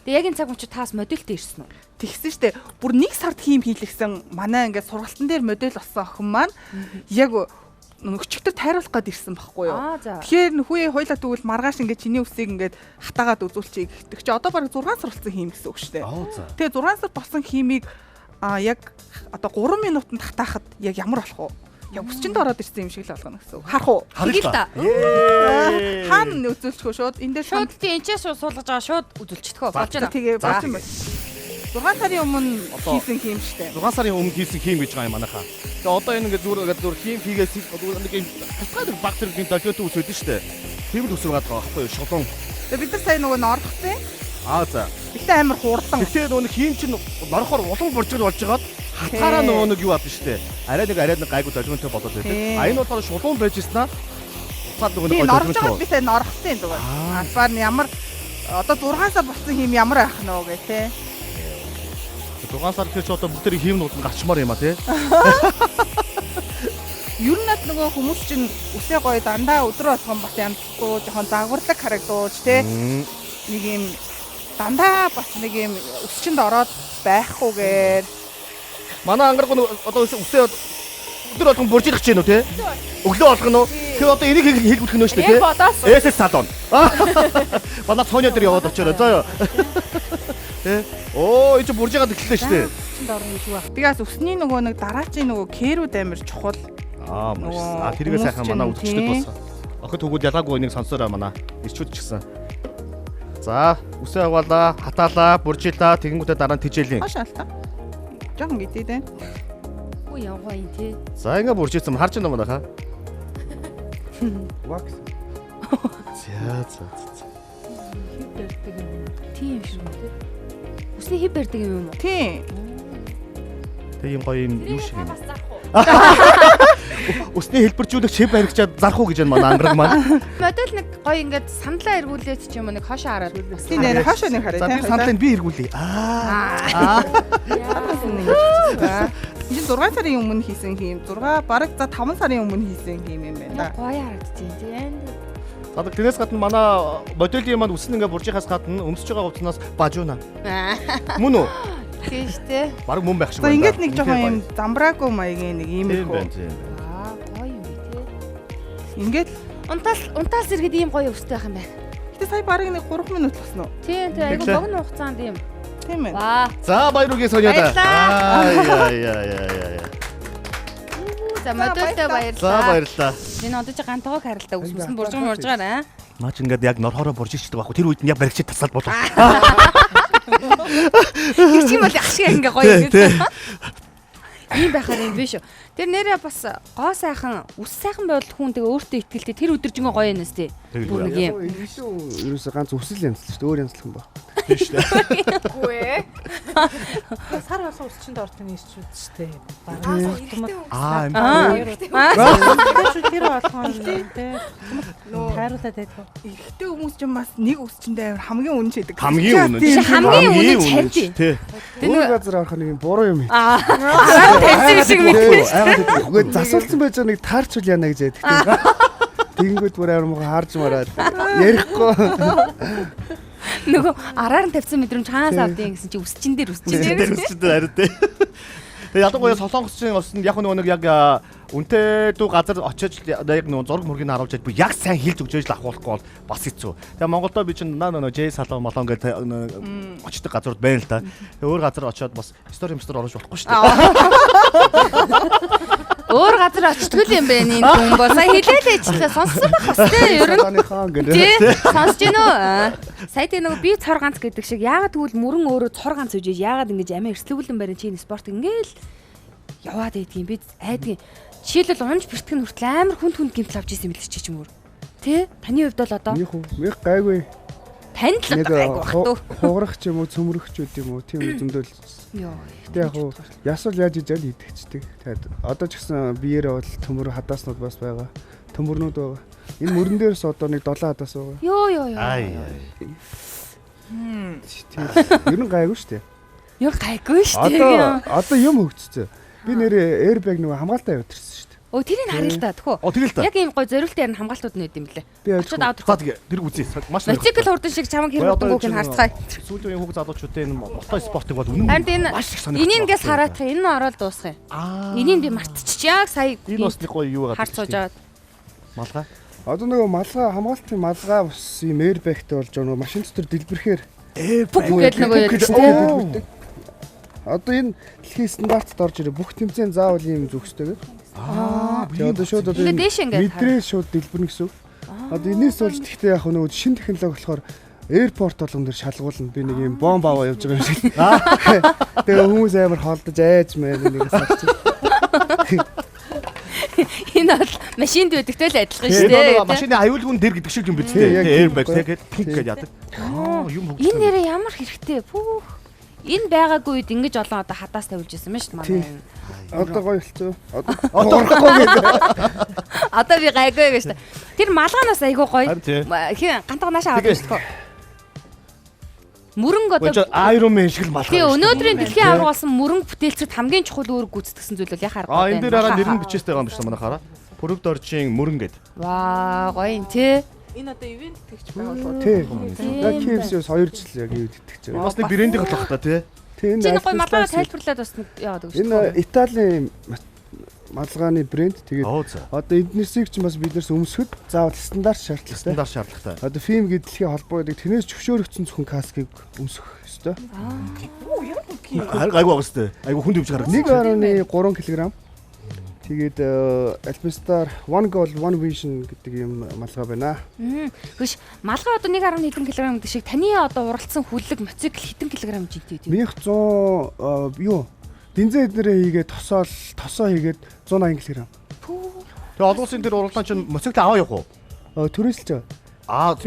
Тэгээ яг энэ цаг мөчид таас модельтэй ирсэн үү? Тэгсэн штэ. Бүр 1 сард хийм хийлгсэн манай ингээд сургалтын дээр модель болсон охин маань яг өчигдөр тайруулах гээд ирсэн байхгүй юу. Тэгэхээр нөхөө хойлоо тэгвэл маргааш ингээд чиний үсийг ингээд хатаагаад үзүүлчихье гэх. Чи одоо бараг 6 сар болсон хийм гэсэн үг шүү дээ. Тэгээ 6 сар болсон хиймийг яг одоо 3 минутанд хатаахад яг ямар болох вэ? Яг өсчөнд ороод ирсэн юм шиг л болгоно гэсэн үг. Харах уу? Тэгэл та. Хаана үзүүлчихв шууд? Энд дээр шууд тийм энэчээ шууд суулгаж байгаа шууд үзүүлчихдэг. Болж байна. Тэгээ болж юм байна. 6 сарын өмнө хийсэн хийм штэ. 6 сарын өмнө хийсэн хийм гэж байгаа юм манайхаа. Тэгээ одоо энэ ингээд зүгээр хийм хийгээс нэг юм хатгаад бактерийн долгиотой ус үүдэн штэ. Тийм л үсрээд байгаа байхгүй юу? Шулуун. Тэгээ бид нар сая нөгөө нордсон. За. Гэтэ амар хуурдан. Гэтэ нөгөө хийм чинь норохоор улам буржиг болж байгаад хатаараа нөгөө нэг юу аадна штэ. Арай нэг гайгүй долгионтой болоод байдаг. Энэ болохоор шулуун байж ирсэн аа. Уцаад нөгөө нэг норж байгаа би сая норхсон зүгээр. Албаар нь ямар одоо 6 сар болсон хийм ямар байх нь вэ гэх те. 6 сар гэхэл ч одоо бүгд тэрийг хиймнүүд нь гарчмаар юм а тий. Ер нь нөгөө хүмүүс чинь үсээ гоё дандаа өдрө болгон бас янзлахгүй жоохон загварлаг харагдууж тий. Нэг юм дандаа бас нэг юм өсчөнд ороод байхгүйгээр манай ангараг одоо үсээ өдөр болгон буржих гэж байна уу те? Өглөө болгоно уу? Тэр одоо энийг хэлбэх нь шүү дээ те. SS салон. Манай Соня дээр яваад очоорой. За ёо. Тэ. Оо энэ буржигаад эхэллээ шүү дээ. Тэгээс өсний нөгөө нэг дараачийн нөгөө кэрүүд амир чухал. Тэргээ сайхан манай үзэгчдэд болсон. Охид хөгүүд ялгаагүй энийг сонсоорой манай ирчүүд ч гэсэн. За, үсээ яваалаа, хатаалаа, буржилаа, тэгэнгүүтээ дараа нь тижээлийн. Хашаалтаа. Жохон гэдэг дээ. Оо явгаа юм тий. За, ингээ буржижсэн харж байна манайхаа. Вакс. За. Хиб барьдаг юм. Тийм шүү дээ. Үсний хиб барьдаг юм уу? Тийм. Тэг юм гоё юм юу шиг юм. Усны хэлбэржүүлэгч хэв баригчаад зарах уу гэж байна манай ангараг маань. Модель нэг гоё ингээд сандлаа эргүүлээд ч юм уу нэг хошоо хараад. Тийм нэр хошоо нэг хараа тийм. За сандлыг би эргүүлье. Энэ 6 сарын өмнө хийсэн юм. Бараг за 5 сарын өмнө хийсэн юм байна. Гоё харагдчих тийм. Садаг тэрнээс гадна манай моделийн маань үсэн ингээ буржихаас гадна өмсөж байгаа хувцаснаас бажууна. Мөн үү? Тийм шүү дээ. Бараг мөн байх шиг байна. Ингээд нэг жоохон юм замбраагүй маягийн нэг ийм их. Гоё юм тий. Ингээд унтаал зэрэгэд ийм гоё өстэй байх юм байна. Гэтэ сая бараг нэг 3 минут болсон уу? Тийм айгу богино хугацаанд ийм. Тийм ээ. Ваа. За баяр үгээ Соняда. За модельтэй баярлалаа. За баярлалаа. Энэ одоо ч гантайг харалтаа үссэн буржгаараа. Наач ингээд яг норхороо буржиждаг байхгүй. Тэр үед нь яг баригчид тасаад болов. Тэр чинь бол ах шиг ингээ гоё юм. Ийм байхаар юм биш үү. Тэр нэрээ бас гоо сайхан, үс сайхан байвал хүн тэгээ өөртөө ихтгэлтэй тэр өдөржингөө гоё юм нэс тий. Бүр нэг юм. Ерөөсөө ганц үсэл янзлах шүү дээ. Өөр янзлах юм ба. Тийм шүү дээ. Үгүй ээ. Сар болсон үсчинд ордог нийсчүүд шүү дээ. Тэр болгоно тий. Хайруулаад байдаг. Ихтэй хүмүүс ч бас нэг үсчиндээ хамгийн үнэн шийдэг. Хамгийн үнэн харьж тий. Өөр газар орох нэг юм буруу юм. Тэгсэн шиг мэдээ. Үгүй засуулсан байж байгаа нэг таарч үл яана гэж яддаг. Тэнгүүд бүр амар харж мараад ярихгүй. Нөгөө араар нь тавьсан мэдрэмж хаанаас авдیں гэсэн чи үсчин дээр харин тий. Тэгээ ядуугоо солонгосчийн осонд яг нэг яг үнтэй дүү газар очиж яг нэг зураг мөргийг харуулж би яг сайн хилж өгч авахгүй бол бас хэцүү. Тэгээ Монголдо би чинь J салон молон гэдэг очдог газрууд байна л да. Тэгээ өөр газар очиод бас стори оруулж болохгүй шүү дээ. Өөр газар очтгүй юм бэ энэ хүн бол сая хэлээлээ ичлээ сонссон байх бас тий ер нь. Тий сонсож гинөө. Сая тий нөгөө би цор ганц гэдэг шиг яагаад тэгвэл мөрөн өөрөө цор ганц үжиж яагаад ингэж амиа эрслүүлэн барин чинь спорт ингээл яваад байдгийн би айдгийн жишээлбэл унж бэртгэн хүртэл амар хүнд гимтэл авч ирсэн юм л чи мөр. Тэ? Таны хувьд бол одоо Мих гайгүй. Танд л гайгүй бах туу. Хугарах ч юм уу, цөмрөх ч үт юм уу, тийм зөндөл. Йоо. Гэтэ яг уу ясвал яаж ижил идэгчдэг. Тэгээд одоо ч гэсэн биеэрээ бол төмөр хадааснууд бас байгаа. Төмөрнүүд байгаа. Энэ мөрөн дээрс одоо нэг 7 хадаас байгаа. Йоо. Ер нь гайгүй шүү дээ. Йоо гайгүй шүү дээ. Одоо юм хөгжсөн. Би нэрээ airbag нөгөө хамгаалалтаа явуулчихсан шүү дээ. Оо тэрийг харъя л да тхөө. Тэгэл та. Яг ийм гой зориултын ярин хамгаалтууд нь байд юм блэ. Очоод аваад За тэгээ тэр үзье. Маш их. Мотоцикл хурдан шиг чамаг хэрэгдэггүйг нь харцгаая. Сүүлийн үеийн хүүхд залуучуудын энэ мото спортыг бол үнэн. Харин энийг ингээс хараадах энэ нь ороод дуусгая. Энийг би мартчих яг сая энэ бас нэг гоё юу харц сууж аваад. Малгай. Одоо нөгөө малгай хамгаалтын малгай бас юм airbagтэй болж байгаа нөгөө машин дотор дэлбэрэхээр гэдэг нөгөө ярьдаг. Одоо энэ дэлхийн стандартад орж ирээ бүх тэмцээн заавал ийм зүгстэйг. Тэгээ одоо шууд одоо мэдрээ шууд дэлбэрнэ гэсэн. Одоо энэс болж тэгтээ яг нөгөө шин технологи болохоор аэропорт болгон дээр шалгуулна. Би нэг юм бомб аваа явж байгаа юм шиг. Тэгээ хүмүүс амар холдож айж мэн нэгээс авчих. Энэ бол машинд байдагтай л адилхан шүү дээ. Машины аюулгүй дэр гэдэг шиг юм биз дээ. Airbag тэгээд пинк гэж яадаг. Юм хөгжсөн. Энэ нэрээ ямар хэрэгтэй. Энэ байгаагүй үед ингэж олон одоо хадаас тавьж ирсэн мэн шүү дээ манай. Одоо гоё болцоо. Одоо Одоо би гайгүй гэж та. Тэр малгаанаас айгүй гоё. Гантаа наашаа аваад шүү. Мөрөнгө одоо Iron Man шиг л малгай. Тэгээ өнөөдрийн дэлхийн авраг болсон мөрөнгө бүтээлчд хамгийн чухал үүрэг гүйцэтгэсэн зүйл бол яхаар гоё. Энэ дээр хараа нэр нь бичээстэй байгаа юм шиг манайхаараа. Бүрэг доржийн мөрөн гэд. Ваа гоё юм тий. Энэ одоо ивент тэгч байгаа. Тий. Яг KFC-с 2 жил яг ивент итгэж байгаа. Бас нэг брендинг болох та тий. Тий. Энэ гоё малгайгаа тайлбарлаад бас нэг яагаад гэж. Энэ Италийн малгааны брэнд. Тэгээд одоо эднэрсийг ч бас биднээс өмсөхөд заавал стандарт шаардлагатай. Одоо фим гэдэг дэлхийн холбоо гэдэг тэрнээс зөвшөөрөгдсөн зөвхөн каскыг өмсөх ёстой. Айгу агастай. Айгу хүнд өвч гаргасан. 1.3 кг. Тэгээд Alpenstar One Goal One Vision гэдэг юм малгай байна. Хөөш малгай одоо 1.1 кг гэдэг шиг таны одоо уралдсан хүлэг мотоцикл хэдэн килограмм жинтэй вэ? Минийх 100 бензин эднэрээ хийгээд тосоо хийгээд 180 кг. Тэгээ олон улсын тэр уралдаан чинь мотоцикл аваа явах уу? Түрээсэлж байгаа.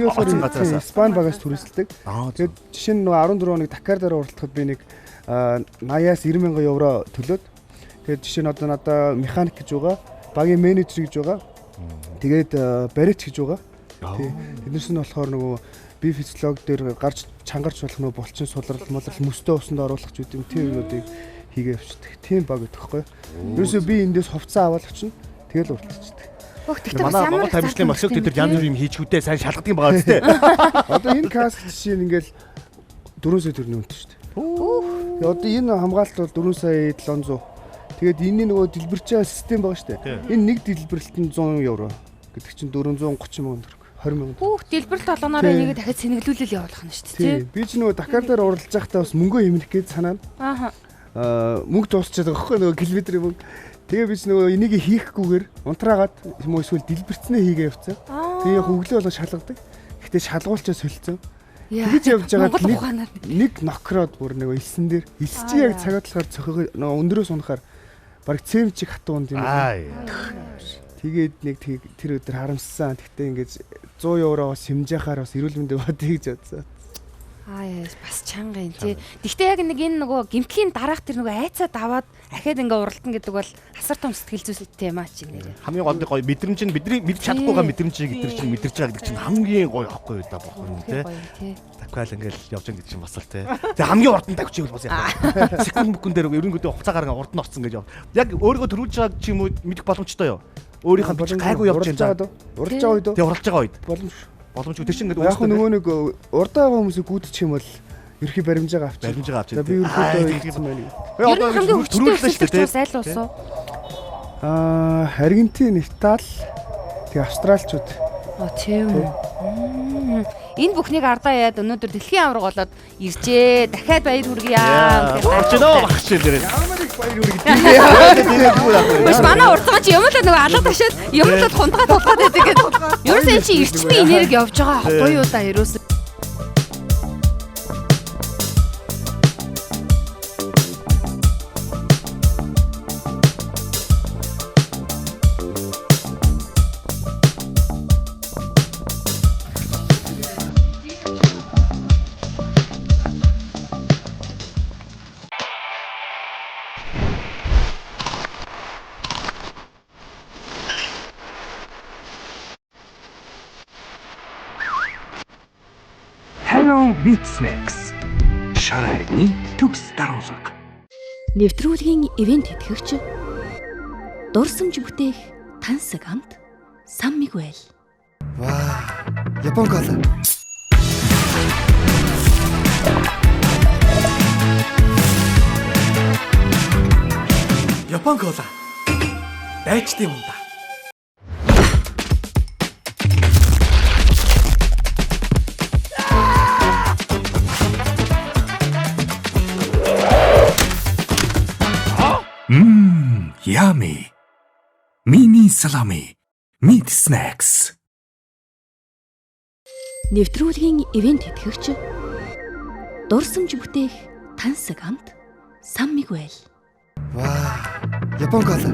Испани багаас түрээсэлдэг. Тэгээд жишээ нь 14 хоног Дакар дээр уралдахад би нэг 80-аас 90,000 евро төлөөд тэгээд жишээ нь одоо надаа механик гэж байгаа, багийн менежер гэж байгаа. Тэгээд бариач гэж байгаа. Тэднээс нь болохоор нөгөө би физиолог дээр гарч чангарч болох нөгөө булчин сулрал мөстөө усанд оруулах ч үгүй тийм юмнуудыг хийгээ явчихдаг. Тийм баг гэдэг байхгүй. Ерөөсөө би эндээс хувцас аваад очино. Тэгэл уралдчихдаг. Манай Монгол тамирчны мотоцикл дээр янз бүр юм хийчихвүтэй сайн шалгадаг юм байгаа үстэй. Одоо энэ каск жишээ нь ингээл 4 сая төгрөгийн үнэтэй шүү дээ. Тэгээд одоо энэ хамгаалалт бол 4 сая 700. Тэгээд энэ нөгөө дэлбэрчээ систем байгаа шүү дээ. Энэ нэг дэлбэрэлтэнд 100 евро гэдэг чинь 430 мянган төгрөг. 20 мянган. Дэлбэрэлт толгоноор энийг дахиад сэнгэлүүлэл явуулах нь шүү дээ. Би ч нөгөө Дакар дээр уралдаж байхдаа бас мөнгөө хэмнэх гэж санаа. Мөнгө дуусчихад байгаа байхгүй нөгөө километрийн мөнгө. Тэгээ би ч нөгөө энийг хийхгүйгээр унтраагаад юм уу эсвэл дэлбэрцнээ хийгээ явцсан. Тэгээ яг өглөө болоо шалгадаг. Гэхдээ шалгуулчаа солилцсон. Тэгж явж байгаа нэг нокроод бүр нөгөө илсэн дээр илс чи яг цагаад талаар цохоо нөгөө өндөрөөс унахаар бараг цемчиг хатуунд юм. Тэгээд нэг тэр өдөр харамссан. Тэгтээ ингэж 100 евро бас хэмжээхаар бас эрүүл мэндийн бодъё гэж бодсон. Бас чанга юм тий. Гэхдээ яг нэг энэ нөгөө гимтлийн дараах тэр нөгөө айцаад аваад ахаад ингээ уралдан гэдэг бол асар том сэтгэл зүйтэй юм аа чи нэрээ. Хамгийн гол мэдрэмж нь бидний мэдж чадахгүйгаа мэдрэмжийг эдгээр чинь мэдэрч байгаа гэдэг чинь хамгийн гоё аахгүй юу да бохор юм тий. Таквал ингээл явж байгаа гэдэг чинь бас л тий. Тэгээ хамгийн урд нь тавьчих бол бас яах вэ? Секунд бүхэн дээр ерөнхийдөө хугацаа гаргаа урд нь орсон гэж яг өөрийгөө төрүүлж байгаа ч юм уу мэдэх боломжтой юу? Өөрийнх нь гайгүй явж байгаа. Уралж байгаа үед. Тэгээ уралж байгаа үед. Боломжгүй тэр чинь ингээд яг нөгөө нэг урдаа байгаа хүмүүсийг гүйдчих юм бол ерхий баримжаагаа авчих. За би ерхийдөө хэлсэн байна. Одоо хамгийн төрүүлсэн шүү дээ. Зайл уусуу. Аргентин, Итали, тэгээ Австраличууд. Тийм үү. Энэ бүхнийг ардаа яад өнөөдөр дэлхийн авраг болоод иржээ. Дахиад баяр хүргье. Орж нөө багш дээрээ. Ямар их баяр хүргье. Биш манай урдгаа чи юм л нөгөө алга ташаад юм л хундгаа тулгаад байдаг гэдэг. Ерөөсөө чи ирчмийн энерги явж байгаа байхгүй юу да ерөөсөө. Beat Snacks. Шарайны төгс даруулга. Нэвтрүүлгийн ивент тэтгэгч дурсамж бүтээх тансаг амт Сан Мигуэл. Япон кола. Япон кола. Дайчтай юм да. Yummy. Mini salami. Meat snacks. Нэвтрүүлгийн ивент тэтгэгч дурсамж бүтээх тансаг амт Сан Мигуэл. Япон кола.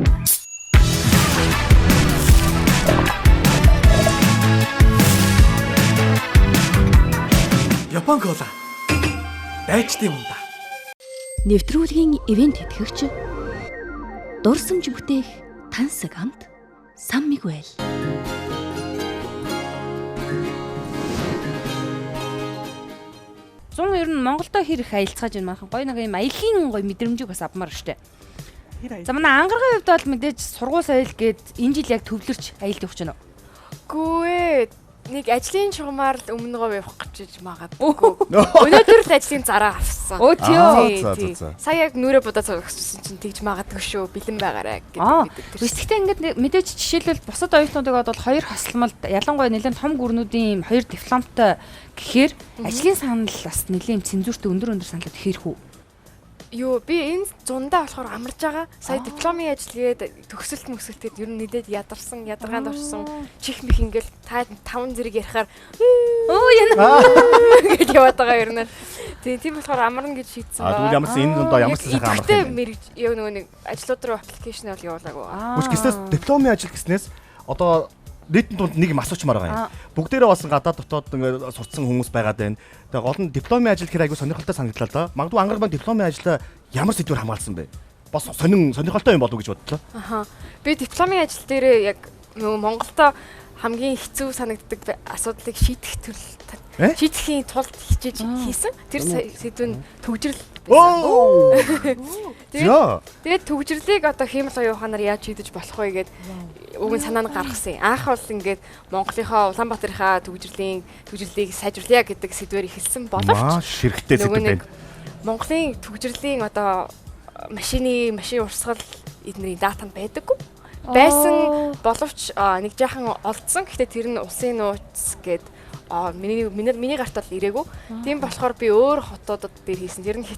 Япон кола. Дайчтай юм да. Нэвтрүүлгийн ивент тэтгэгч дурсамж бүтээх тансаг амт Сан Мигуэл. Зун ер нь Монголдо хэрэг аялцгааж байна махан гоё нэг юм аялын гоё мэдрэмжийг бас авмаар штэ. За манай ангаргийн хувьд бол мэдээж сургууль соёл гээд энэ жил яг төвлөрч аялд явж байна уу? Гүй нэг ажлын чугамаар л өмнөгөө явах гэж магадгүй. Өнөөдөр л ажлын зараа авсан. Оо тий. Сая яг нүрэ будаа зогсчихсон чинь тэгж магадгүй шүү. Бэлэн байгаарай гэдэг. Гэхдээ ингээд мэдээж жишээлбэл бусад оюутнуудыг бол хоёр хосолмолд ялангуяа нэлээд том гүрнүүдийн хоёр дипломтой гэхээр ажлын санал бас нэлээд цензурт өндөр саналууд хийрхүү. Юу би энэ зундаа болохоор амарч байгаа. Сая дипломын ажиллагээд төгсөлт мөсөлтөд ер нь нэдэд ядаргаанд орсон. Чих мих ингээл та 5 зэрэг ярихаар гэж яваад байгаа ер нь. Тийм болохоор амарна гэж шийдсэн байгаа. Тэгвэл ямарсан энэ зундаа ямар ч сайхан амарх юм. Яг нэг ажлууд руу аппликейшн бол явуулаагүй. Үгүйс дипломын ажил гэснээс одоо нийтийн дунд нэг юм асуучмаар байгаа юм. Бүгдээрээ болсон гадаад дотоод ингээд сурцсан хүмүүс байгаад байна. Тэгээ гол нь дипломын ажил гэхээр айгүй сонирхолтой санагдлаа л да. Магадгүй ангар баг дипломын ажлаа ямар сэдвээр хамгаалсан бэ? Бас сонирхолтой юм болов уу гэж бодлоо. Аха. Би дипломын ажил дээр яг нөгөө Монголдо хамгийн хэцүү санагддаг асуудлыг шийдэхийн тулд хичээж хийсэн. Тэр сэдвэн төгжрөл байсан. Тэгээд төгжрлийг одоо хиймэл оюуханаар яаж шийдэж болох вэ гэд уг нь санаа нь гаргасан. Анх бол ингээд Монголынхоо Улаанбаатарынхаа төгжрлийг сайжруулъя гэдэг сэдвээр эхэлсэн боловч ширхтээ сэдв байна. Монголын төгжрлийн одоо машин урсгал эднэрийн датанд байдаггүй. Байсан боловч нэг жаахан олдсон. Гэхдээ тэр нь улсын нууц гэд миний гарт бол ирээгүй. Тийм болохоор би өөр хотуудад дээр хийсэн. Тэр нь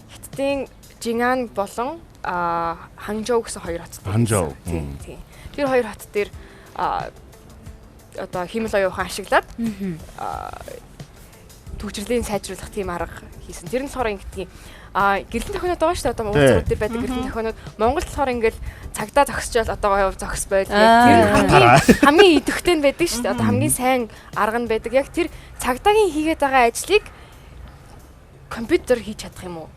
Хиттийн Жинган болон Ханчжоу гэсэн хоёр хотод. Ханчжоу. Тийм. Тэр хоёр хот дээр одоо хиймэл оюухан ашиглаад төгжрлийн сайжруулах тийм арга хийсэн. Тэр нь болохоор ингэдэг гэрэлтэн тохиолдод байгаа шүү дээ. Одоо уулзрууд дээр байдаг гэрэлтэн тохиолдод Монголд болохоор ингээл цагдаа зогсчоод одоо зогс байл. Тэр нь хамгийн идэвхтэй нь байдаг шүү дээ. Одоо хамгийн сайн арга нь байдаг. Яг тэр цагдаагийн хийгээд байгаа ажлыг компьютер хийж чадах юм уу?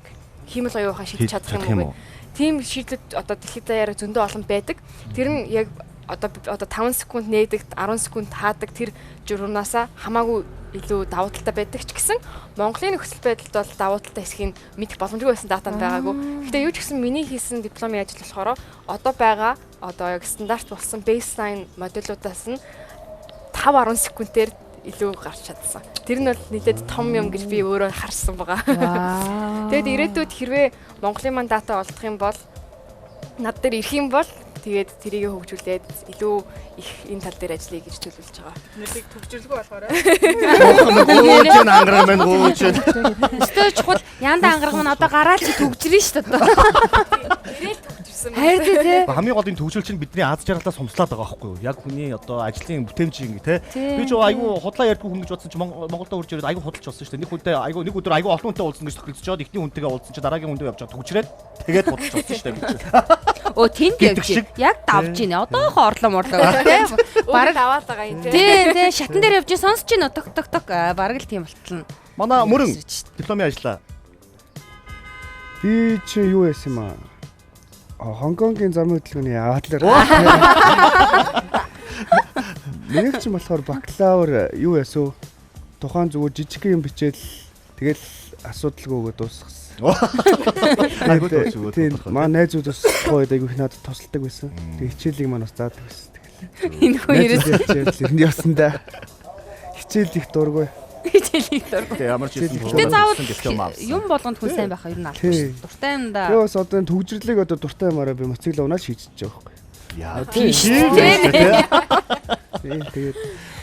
Хиймэл оюухан шийдэж чадах юм уу? Тийм шийдлүүд одоо дэлхийд даяараа зөндөө олон байдаг. Тэр нь яг одоо 5 секунд нээдэг, 10 секунд таадаг тэр журнаасаа хамаагүй илүү давуу талтай байдаг ч гэсэн Монголын нөхцөл байдалд бол давуу талтай хэсгийг мэдэх боломжгүй байсан дата байгаагүй. Гэхдээ юу ч гэсэн миний хийсэн дипломын ажил болохоор одоо байгаа одоо яг стандарт болсон baseline модулуудаас нь 5-10 секундээр илүү гарч чадсан. Тэр нь бол нэлээд том юм гэж би өөрөө харсан байгаа. Тэгэд ирээдүйд хэрвээ Монголын маань дата олдох юм бол над дээр ирэх юм бол тэгээд тэрийг хөгжүүлээд илүү их энэ тал дээр ажиллая гэж төлөвлөж байгаа. Нүдийг төгжүүлгүй болохоор Гүүж ангараг мэн гүүж. Өстөө чухал янда ангараг мань одоо гараад чи төгжрэн шүү дээ. Ирээл төгжсөн. Хайр тий. Хамгийн гол энэ төгжрөл чинь бидний аз жаргалаас сумслаад байгаа байхгүй юу? Яг хүний одоо ажлын бүтээмжийн те. Би ч айгүй худлаа ярьдгүй хүн гэж бодсон чи Монголдо үрж ирээд айгүй худалч болсон шүү дээ. Нэг өдөр айгүй олон хүнтэй уулзсан гэж тохиолдож чад ихний хүнтэйгээ уулзсан чи дараагийн хүнтэй явж байгаа төгжрээд тэгээд худалч болсон шүү дээ. Оо тэнд яг давж ийн. Одоохоо орлоо тий. Бараг аваад байгаа юм тий. Тий, шатан дээр явж сонсож ийн ток бараг л тийм болтолно. Манай мөрөн дипломын ажиллаа. Би чи юу яасан юм аа? Хонконгийн зам хөдөлгөөний Адлер. Нэг ч юм болохоор бакалавр юу яасуу? Тухайн зүгээр жижиг юм бичээл тэгэл асуудалгүйгээ дуусгасан. Маа найзууд бас гоё айгу их надад тусалдаг байсан. Тэг хичээлийг маань бас заадаг байсан. Энэ хоёроос энэ явсан да. Хичээл их дургүй. Хичээл их дургүй. Тэг ямар ч юм Гэтэ заавал юм болгонд хүн сайн байх ер нь албагүй шүү. Дуртай юм да. Би бас одоо энэ төгжрлийг одоо дуртай юмараа би моциклоо унаад шийдчихэж байгаа байхгүй. Яа тийш. Тэгээд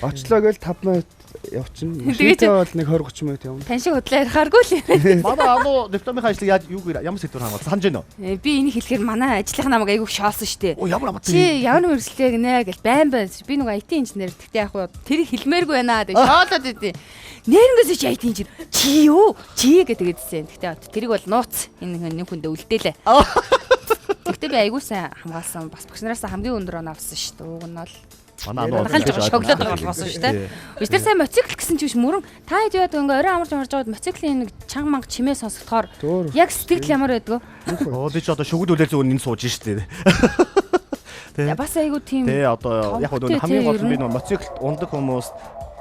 очлоо гээл 5 минут явчихна. Машинтай бол нэг 20-30 минут явна. Тань шиг хөдлөө ярихааргүй л. Манай дипломын ажлыг ямар сэдвээр хамгаалсан санаж байна уу? Би энийг хэлэхээр манай ажлынх намайг айгүй шоосон штэ. Оо ямар амт. Чи ямар мөрөслөө гинэ гэж байн. Би нэг IT инженер. Тэгтээ яг хуу тэр хэлмээргүй байна гэж шоолоод идэв. Нэрнгээс чи IT инженер. Чи юу? Чи гэдэгсэн. Тэгтээ тэрийг бол нууц. Энэ хүндээ үлдээлээ. Тэгтээ би айгүй сайн хамгаалсан. Бас багш нараас хамгийн өндөр оноо авсан штэ. Уг нь бол шоглоод байгаа болохоос шүү дээ. Биш тэр сайн моцикл гэсэн чи биш мөрөн та хэд яваад ингээ орой амарч жаад моциклийн нэг чанга манга чимээ сонсохоор яг сэтгэл ямар байдгүй. Оо би ч одоо шүгдүүлээ зөв энэ сууж штэ. Тэ бас айгу тийм. Тэ одоо яг нөгөө хамгийн гол нь би нөгөө моциклд ундаг хүмүүс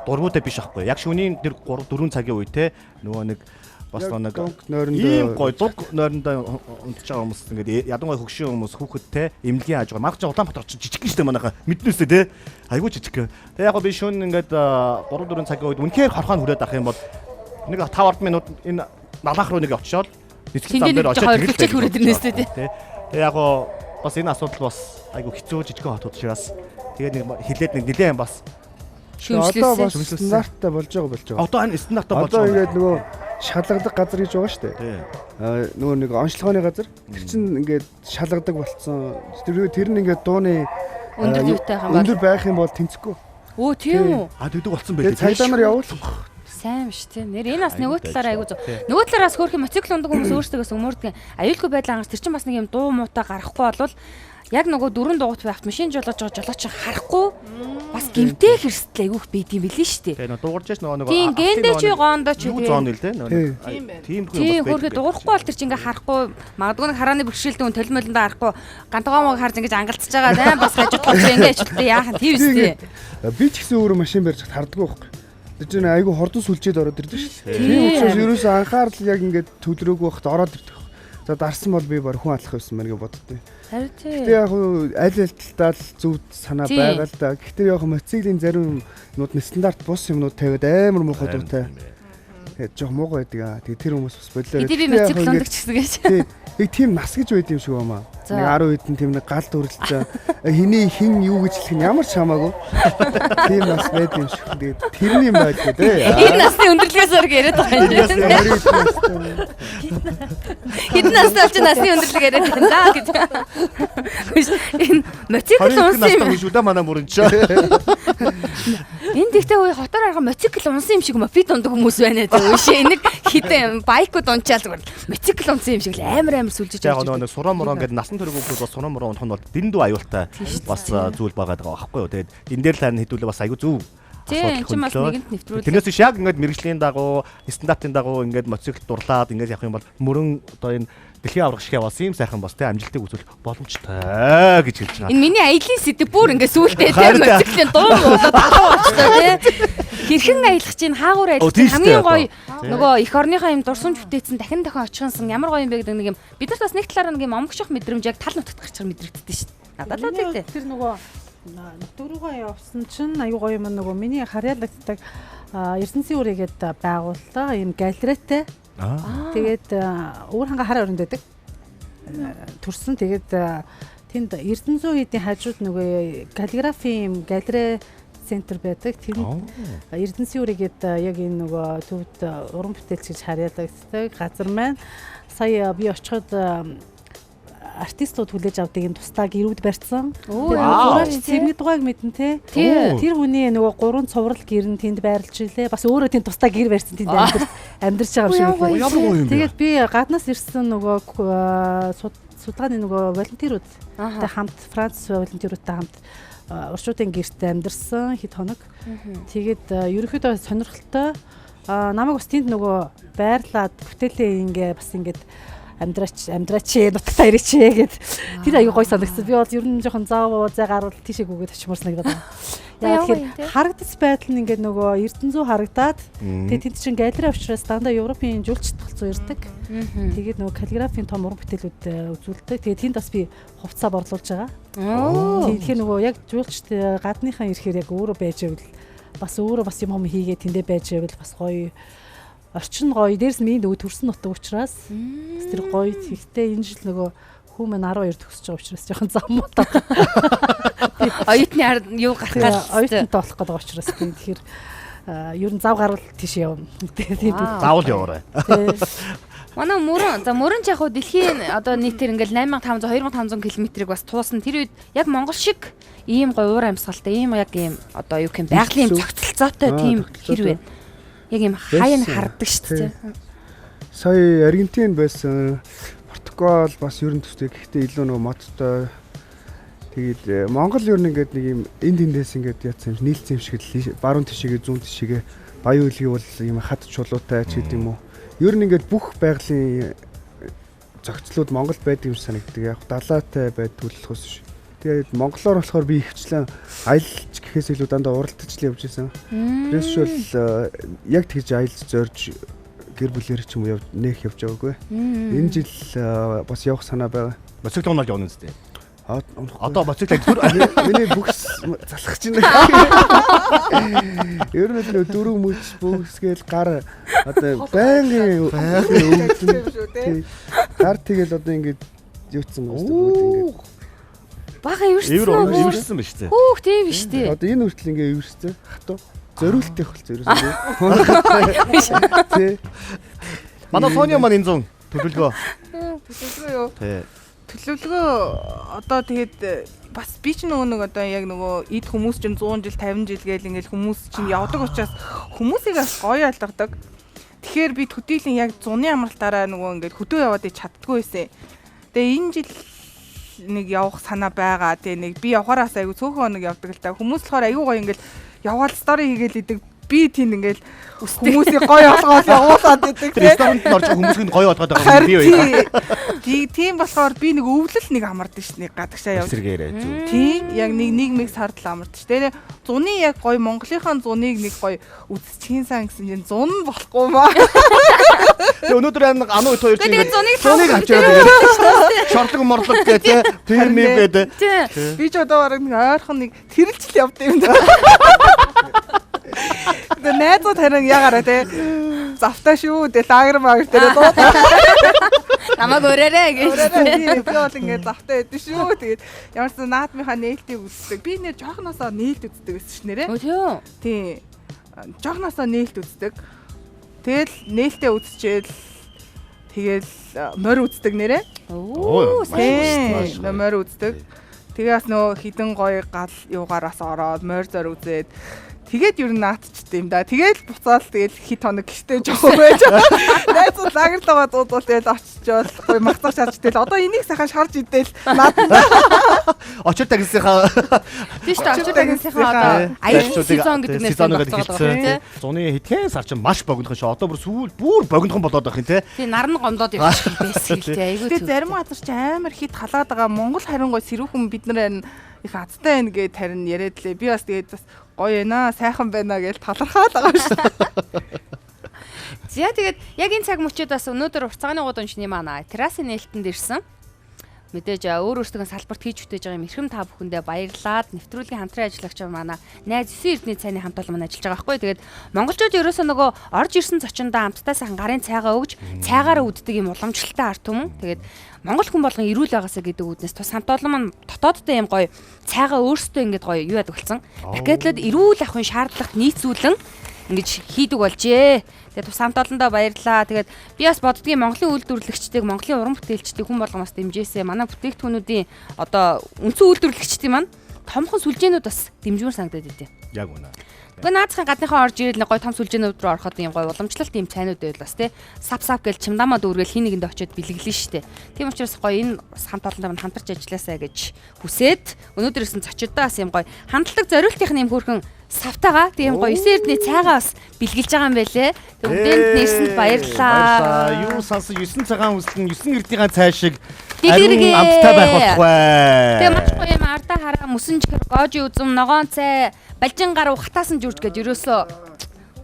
дургуудаа биш аахгүй. Яг шөнийн тэр 3-4 цагийн үе те нөгөө нэг бас нэг нойронд ийм гоё дуг нойрондоо унтж байгаа хүмүүс ингээд ядангуй хөгшин хүмүүс хүүхэд те эмнэлгийн хажуугаар магч Улаанбаатар очиж жижиг штэ манайха мэднээсээ те айгуу жижиг. Тэг яг би шөнө ингээд 3-4 цагийн үед үнэхээр хорхоо хүрээд авах юм бол нэг 5-10 минут энэ налах руу нэг очиод бицэл зам дээр очиод хүрээд ирнэстэй те. Тэг яг бас энэ асуудал бас айгуу хэцүү жижигхэн хотууд учраас тэгээд нэг хилээд нэг нэлээд бас одоо бас стандарттай болж байгаа. Одоо энэ стандарттай болж байгаа. Одоо ингээд нөгөө шалгадаг газар гэж байгаа шүү дээ. Нөгөө нэг онцлогооны газар. Тэр чинь ингээд шалгадаг болцсон. Тэр нь ингээд дууны өндөр байх юм бол тэнцэхгүй. Өө тийм үү? Тэгдэг болцсон байлээ. Цагдаа нар явуулах. Сайн биш тийм. Нэр энэ бас нөгөө талаараа айгуу зөв. Нөгөө талаараас хөөрхөн мотоцикл ундаг хүмүүс өөрсдөөс өмөрдөг. Аюулгүй байдлаа хангаж тэр чинь бас нэг юм дуу муутай гарахгүй болвол яг нөгөө дөрөв дугуйт байхад машин жолоож байгаа жолооч харахгүй бас гимтэй хэрстэл айгүйх бийд юм билээ шүү дээ. Тэгээ дуугарч яаш нөгөө тийм гендэ чи гондо чи зоон л дээ нөгөө тийм хөөрхөн дуурахгүй бол тэр чи ингээ харахгүй магадгүй нэг харааны бэрхшээлтэй хүн толимолондоо харахгүй гантгоомог харж ингээ ангалтж байгаа даа бас хажууд толгой ингээ ажилтдаг яахан тийм үстэй. Би ч гэсэн өөрөө машин барьж харддаг байхгүй. Тэр чинь айгүй хордон сүлжээд ороод ирдэг шүү дээ. Тийм учраас ерөөсөө анхаарал яг ингээд төдрөөгүй байхад ороод ирдэг. За дарсан бол би баг хүн алах байсан мэн гэж боддтой. Харин тийм. Гэтэ яг аль альталтаа зөв санаа байгаа л да. Гэхдээ яг мотоциклийн зарим юмнууд нь стандарт бус юмнууд тавиад амар муухай дуутай. Тэгээд жоох муугай байдаг. Тэгээд тэр хүмүүс бас бодлоо. Би мотоцикл ундаг ч гэсэн гэж. Нэг тийм нас гэж байд юм шиг байна. Нэг 10 хэдэн тийм нэг гал дүрлж хиний хин юу гэж хэлэх нь ямар ч хамаагүй. Тийм нас байд юм шиг. Тэгээд тэрний юм байлгүй дээ. Энэ насны өндөрлөгөөс орг яриад байгаа юм. Хэдэн настай ч насны өндөрлөг яриад байна да гэж. Энэ мотоцикл унсан юм шүү дээ манай мөрөн ч. Энд ихтэй үе хотоор харах мотоцикл унсан юм шиг мопед ундаг хүмүүс байна дээ. Үшээ нэг хитэн байкуд унчаал зүгээр мотоцикл унсан юм шиг л амар сүлжиж байгаа. Яг нэг сураа мураа ингээд насан туршид хүмүүс бас сураа мураа унах нь бол дэндүү аюултай бас зүйл байгаа байхгүй юу. Тэгээд энэ дээр л харин хэдүүлээ бас аюу зөв. Тийм ч бас нэгэнт нэвтрүүлээ. Тэрнээс биш яг ингээд мэрэгжлийн дагуу стандартын дагуу ингээд мотоцикл дурлаад ингээд явах юм бол мөрөн одоо энэ дэлхийн аврах шиг яваас юм сайхан бас тийм амжилтыг үзүүлэх боломжтой гэж хэлж байгаа. Энэ миний аялын сэдв бүр ингээд сүултээ тийм мотоциклийн дуу болоод алуу болчихлоо тийм. Хэрхэн аялах чинь хаагуур аялах чинь хамгийн гоё нөгөө эх орныхоо юм дурсамж бүтээсэн дахин очихсон ямар гоё юм бэ гэдэг нэг юм бид нарт бас нэг талаараа нэг юм омгших мэдрэмж яг тал нутагт гарчаар мэдрэгддэг шүү дээ. Надад л тийм. Тэр нөгөө дөрөвгөө явсан чинь аюу гоё юм нөгөө миний харьяалагддаг Эрдэнэсийн үрээгээд байгууллага юм галеретэй. Тэгээд өөр ханга хараа өрөнд байдаг. Төрсөн тэгээд тэнд Эрдэнэзүү хэдийн хажууд нөгөө каллиграфийн галерей центр байдаг. Тэр Эрдэнэсийн үрээгээд яг энэ нөгөө төвд уран бүтээлч гэж харьяалагддаг газар маань сая би очиход артистууд хүлээж авдаг юм тусдаа гэрүүд барьсан. Зураач цэвний дугааг мэдэн те. Тэр хүний нөгөө 3 цуврал гэр нь тэнд байрлаж илээ. Бас өөрөө тэнд тусдаа гэр барьсан тэнд амьдарч байгаа юм шиг. Тэгээд би гаднаас ирсэн нөгөө судалгааны нөгөө волонтеруудтай хамт Франц волонтеруудтай хамт орчуудын гэрт амьдарсан хэд хоног. Тэгээд ерөнхийдөө сонирхолтой намайг бас тэнд нөгөө байрлаад бүтээлээ ингээ бас ингээд амьдраач нутагтаа ирээч гэд тэр аягүй гой санагдсан. Би бол ер нь жоохон заав зай гарвал тийшээ гүгээд очимоор санагдаад байна. Яг тэгэхээр харагдц байдал нь ингээд нөгөө Эрдэнэзүү харагдаад тэгээд тэнд чинь галерей учраас дандаа Европын жүлчт толцоо ирдэг. Тэгээд нөгөө каллиграфийн том уран бүтээлүүд үзүүлдэг. Тэгээд тэнд бас би хувцас борлуулж байгаа. Тэгэхээр нөгөө яг жүлчт гадныхаа ирэхээр яг өөрөө байж байвал бас өөрөө бас юм хийгээд тэндээ байж байвал бас гоё орчин гоё. Дээрс миний нөгөө төрсөн нутаг учраас тэр гоё. Гэхдээ энэ жил нөгөө хүмүүс 12 төгсөж байгаа учраас жоохон зам муу. Оюутны юу гарах гал оюутантай болох гэдэг учраас тэгэхээр ер нь зав гарвал тийш явна. Заавал яваарай. Манай мөрөн ч яг хуу дэлхийн одоо нийтээр ингээл 8500 2500 км-ийг бас туусан. Тэр үед яг Монгол шиг ийм гоё уур амьсгалтай ийм яг ийм одоо юу гэм байгалийн зохицолцоотой тийм хэр вэ? Яг юм хаяа хардаг шүү дээ. Сая Аргентин байсан, Португал бас ерөн төстэй. Гэхдээ илүү нөгөө модтой. Тэгээд Монгол ер нь ингээд нэг юм энд тэндээс ингээд яатсан юм нийлцсэн юм шиг л баруун тишээгээ зүүн тишээгээ баян үлгий бол юм хад чулуутай ч гэдэг юм уу. Ер нь ингээд бүх байгалийн зохицлууд Монголд байдаг юм санагддаг. Яг далаатай байдгүй л хөөс шүү. Тэгээд монголоор болохоор би ихчлэн аялалч гэхээс илүү дандаа уралдаж л явж байсан. Тэрээс шөл яг тэгж аялж зорж гэр бүлээр ч юм уу нэх явж байгаагүй. Энэ жил бас явах санаа байгаа. Моцикл унаад явна үстэй. Одоо моцикл миний бүкс залхаж байна. Ер нь л дөрөв мөч бүксгээл гар одоо байнгын гар тэгэл одоо ингэж юуцсан байна шүү дээ. Бага ивэрсэн ба шүү дээ. Хөөх тийм биш дээ. Одоо энэ хүртэл ингэ ивэрсэн. Хатуу зориулттай хөлцөө ерөөсөө. Тэ. Манай Соня маань энэ зүүн төлөвлөгөө. Төлөвлөгөө юу? Тэ. Төлөвлөгөө одоо тэгээд бас би ч нөгөө одоо яг нөгөө эд хүмүүс чинь 100 жил 50 жил гээл ингээл хүмүүс чинь явдаг учраас хүмүүсийг бас гоё ялгадаг. Тэгэхээр би төдийлэн яг зуны амралтаараа нөгөө ингээд хөдөө яваад чаддгүй байсан. Тэгээ энэ жил нэг явах санаа байгаа. Тэгээ нэг би явахараас айгу цөөхөн хоног явдаг л та. Хүмүүс болохоор айгу гоё ингээд яваад стори хийгээл идэг. Би тийм ингээд хүмүүсийг гоё олгоод явуулаад идэг. Ресторантд орж хүмүүсийг гоё олгоод байгаа юм би юу. Тийм болохоор би нэг өвлөл нэг амардаг ш нэг гадагшаа явж. Тийм яг нэг нийгмийг сардл амардаг ш. Тэгээ зуны яг гоё Монголынхаа зуныг нэг гоё үзчихин сан гэсэн чинь зун болохгүй маа. Тэгээ өнөөдөр нэг ануу хоёр чинь зуныг авчираад шортлог морлог гэдэг тийм юм гэдэг. Би ч одоо бараг нэг ойрхон нэг тэрэлжил явд юм да. Тэгээ найзууд харин ягаараа те завтаа шүү дээ лагер магер дээр дуу. Намайг өрөөрэй гэж. Би бол ингээд завтаа идэв шүү. Тэгээд ямарсан наадмынхаа нээлтийг үздэг. Би нэр жоохносоо нээлт үздэг гэсэн ш нэрэ. Тийм. Жоохносоо нээлт үздэг. Тэгэл нээлтээ үзчихэл тэгэл морь үздэг нэрэ. Морь үздэг. Тэгээс нөө хідэн гоё гал юугаараас ороод морь зор үзээд тэгээд юу наатчихдээ юм да. Тэгээд буцаал тэгээд хит хоног гişтэй жоох байж. Найзууд лагерлогоо дуудвал тэгээд очичвол гоё магтах шаарч тэгэл одоо энийг сайхан шарж идэл наадна. Очир тагсийнхаа тийш очир тагсийнхаа одоо аял сезон гэдэг нэр хэлсэн. Зуны хэдхэн сар чинь маш богинохон шээ. Одоо бүр сүүл бүр богинохон болоод байх юм те. Тий нарны гомдоод явчих байсан л те. Айгуу. Тэгээд зарим газар чи амар хит халаад байгаа. Монгол харин гоё сэрүүхэн бид нар их азтай байна гэд харин яриад лээ. Би бас тэгээд бас гоё ээ сайхан байна гэж талархаад байгаа шүү. За тэгээд яг энэ цаг мөчид бас өнөөдөр урцааны гудамжны манай террасын нээлтэнд ирсэн. Мэдээж өөр өөртөө салбарт хийж бүтээж байгаа юм эрхэм та бүхэндээ баярлаад нэвтрүүлгийн хамтран ажиллагч манай найз 9 эрдний цайны хамт олон ажиллаж байгаа байхгүй. Тэгээд монголчууд ерөөсөө нөгөө орж ирсэн зочиндоо амттай сайхан гарын цайгаа өгж цайгаараа үддэг юм уламжлалтай арт түмэн. Тэгээд монгол хүн болгон эрүүл байгаасаа гэдэг үднээс тус хамт олон маань дотооддоо юм гоё цайгаа өөрсдөө ингэж гоё юу яд өгцөн. Пакетлоод эрүүл ахын шаардлагат нийцүүлэн ингэж хийдэг болжээ. Тэгээд тус хамт олондоо баярлаа. Тэгээд би бас боддгийн Монголын үйлдвэрлэгчдийг, Монголын уран бүтээлчдийг хүн болгоноос дэмжээсэй. Манай бүтээгдэхүүнүүдийн одоо үндсэн үйлдвэрлэгчдийн маань томхон сүлжээнүүд бас дэмжмээр санагдаад идэв. Яг үнэ. Гэхдээ наацхан гадныхаа орж ирэл нэг гоё том сүлжээнүүд рүү ороход юм гоё уламжлалт юм цайнууд байл бас тий. Сав гэл чимдамаа дүүргээл хин нэгэнд очиод бэлгэлэн штэ. Тийм учраас гоё энэ хамт олондоо хамтарч ажилласаа гэж хүсээд өнөөдөр ирсэн зочдоо бас юм гоё хандлагатай зориултын юм хөрхөн савтаага тийм гоё 9 эрдний цайгаа бас бэлгэлж байгаа юм байлээ. Тэг үдээнд нэрсэнд баярлаа. Юу сансан 9 цагаан үслэн 9 эрдний цай шиг ариун амттай байх болохгүй. Тэгээ маш гоё юм ардаа хараа мөсөн чихэр гоожи үзэм ногоон цай балжин гар ухтаасан жүрж гэж ерөөсөө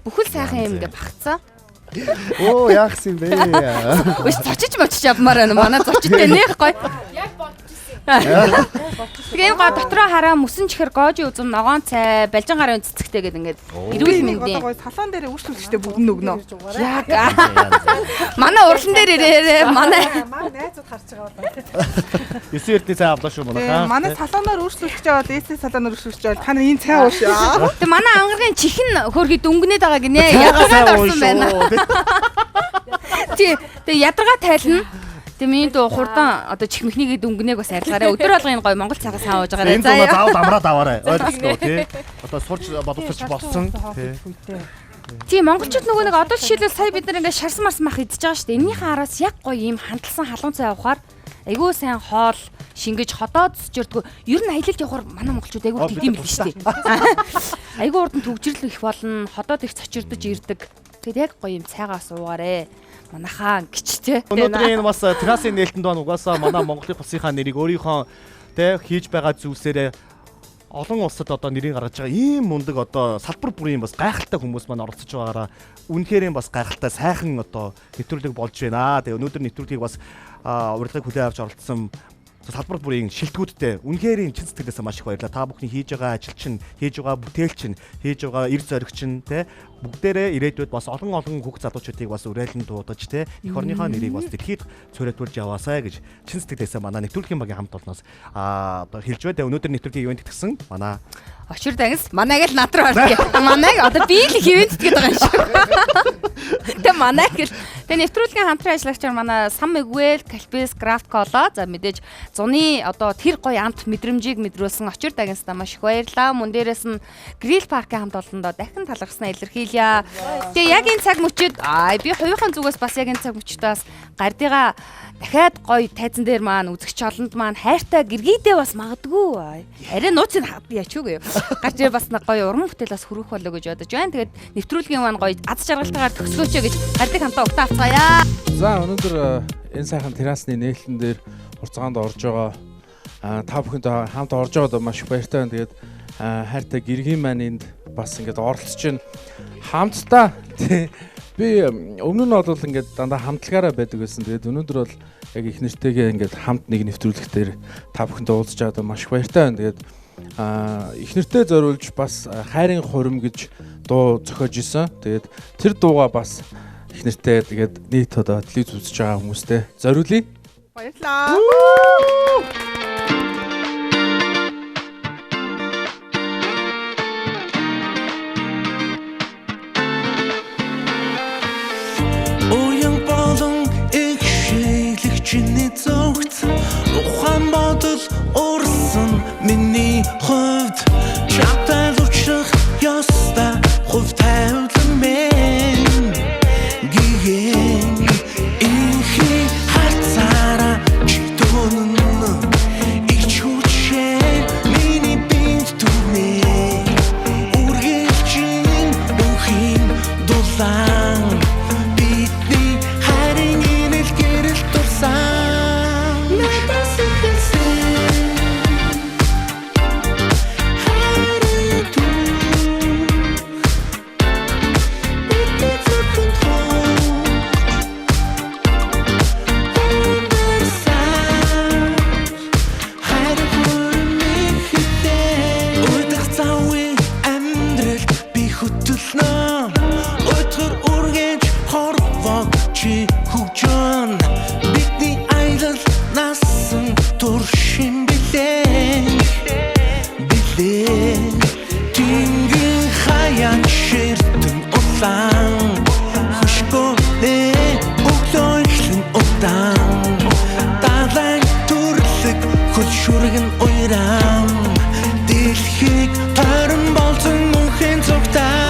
бүхэл сайхан юм ингээ багцсан. Оо яахсан бэ? Үс зочиж мочиж явмаар байна. Манай зочидтэй нэх гоё. Яг бодчихсон. Тэгээ гоо дотроо хараа мөсөн чихэр гоожи үзэм ногоон цай балжин гарын цэцэгтэй гэдэг ингээд эрүүл мэндийн гоё салон дээр үргэлжлүүлэгчтэй бүгд нөгнөө. Яг манай урлан дээр ирээрээ манай найзууд харж байгаа бол 9 эрдний цай авлаа шүү манайхаа. Манай салоноор үргэлжлүүлж аваад эсэ салоноор үргэлжлүүлж аваад та энэ цай уушаа. Тэг манай ангаргийн чихэн хөрхий дөнгөнээд байгаа гинэ. Ядаргаад орсон байна. Тэг ядаргаа тайлна. Тэг миний дуу хурдан одоо чихмхнийгээ дөнгөнээг бас арилгаарай. Өдөр болгоо энэ гоё Монгол цагаас хааж байгаарай. Энэ зүүн заавал амраад аваарай. Ойлгосноо тий. Одоо сурч бодогдож болсон тий. Тийм монголчууд нөгөө нэг одоо жишээлбэл сая бид нар ингээд шарсан марсан мах идчихэж байгаа шүү дээ. Энийхээ араас яг гоё юм хандалсан халуун цай авахаар айгүй сайн хоол шингэж ходоод зүжирдгүү. Ер нь аялалд явахаар манай монголчууд айгүй тэгдэм байл шүү дээ. Айгүй урд нь төгжрөл их болно. Ходоод их цочирдож ирдэг. Тэгэд яг гоё юм цайгаас уугаарэ. Манайхаа гिचтэй. Өнөөдрийн энэ бас террасын нээлтэнд байна угаасаа манай Монголын улсынхаа нэрийг өөрийнхөө тэ хийж байгаа зүйлсээрээ олон улсад одоо нэрийг гаргаж байгаа ийм мундаг одоо салбар бүрийн бас гайхалтай хүмүүс маань оролцож байгаараа үнэхээр бас гайхалтай сайхан одоо нэвтрүүлэг болж байна. Тэгээ өнөөдөр нэвтрүүлгийг бас урилгыг хүлээн авч оролцсон салбар бүрийн шилдэгүүдтэй үнэхээр чин сэтгэлээс маш их баярлалаа. Та бүхний хийж байгаа ажил чинь, хийж байгаа бүтээл чинь, хийж байгаа эр зориг чинь те бүгдээрээ ирээдүйд бас олон хүүхд залуучуудыг бас уриалан дуудаж те эх орныхоо нэрийг бас дэлхийд цорайтуулж яваасай гэж чин сэтгэлээсээ манай нэвтрүүлгийн багийн хамт олноос одоо хэлж байна. Өнөөдөр нэвтрүүлгийн ивент гэсэн манай Очир дагс манайг л над руу орчих. Манайг одоо би л ивент гэдэг байгаа юм шиг. Тэгээ манайг л тэгээ нэвтрүүлгийн хамтран ажиллагчаар манай Сан Мигуэл, Калпис, Крафт Кола за мэдээж зуны одоо тэр гоё амт мэдрэмжийг мэдрүүлсэн очир дагстай маш их баярлалаа. Мөн дээрээс нь Грил паркийн хамт олондоо дахин талархснаа илэрхийлье. Тэгээ яг энэ цаг мөчид би хоёрын зүгээс бас яг энэ цаг мөчтөөс гардыгаа дахиад гоё тайзан дээр маань үзэгч олонд маань хайртай гэргийдээ бас магадгүй. Арай нууцыг яач үгүй. Гарч бас гоё уран бүтээл бас хүрэх болоо гэж бодож байна. Тэгээд нэвтрүүлгийн маань гоё аз жаргалтайгаар төгслөөч гэж гардыг хамтаа угтаа авцгаая. За өнөөдөр энэ сайхан террасны нээлтэн дээр урцгаанд орж байгаа та бүхэнд хамт орж байгаад маш их баяртай байна. Тэгээд хайртай гэргийн маань энд бас ингээд оролцож байна. Хамтдаа би өмнө нь бол ингээд дандаа хамтлагаараа байдаг байсан. Тэгээд өнөөдөр бол яг их нэртэйгээ ингээд хамт нэг нэвтрүүлэгтэр та бүхэндээ уулзж байгаа маш их баяртай байна. Тэгээд их нэртэй зориулж бас хайрын хурим гэж дуу зохиож исэн. Тэгээд тэр дууга бас их нэртэй тэгээд нийт одоо телевиз үзэж байгаа хүмүүстээ зориулъя. Баярлалаа. Уян болон их шилэгчний зогц ухаан бодол урсан миний хувьд чамтай лучлах ёстой хувь тавилан мэн гиген ихи хацара чидон ич хүчээ миний бинт түмээ үргэлжин бүхин дулаан бидний харин инэл гэрэл дурсан надаас ихэлсэн шүргэн уйрам дэлхийг харин болсон мөнхийн цогтаа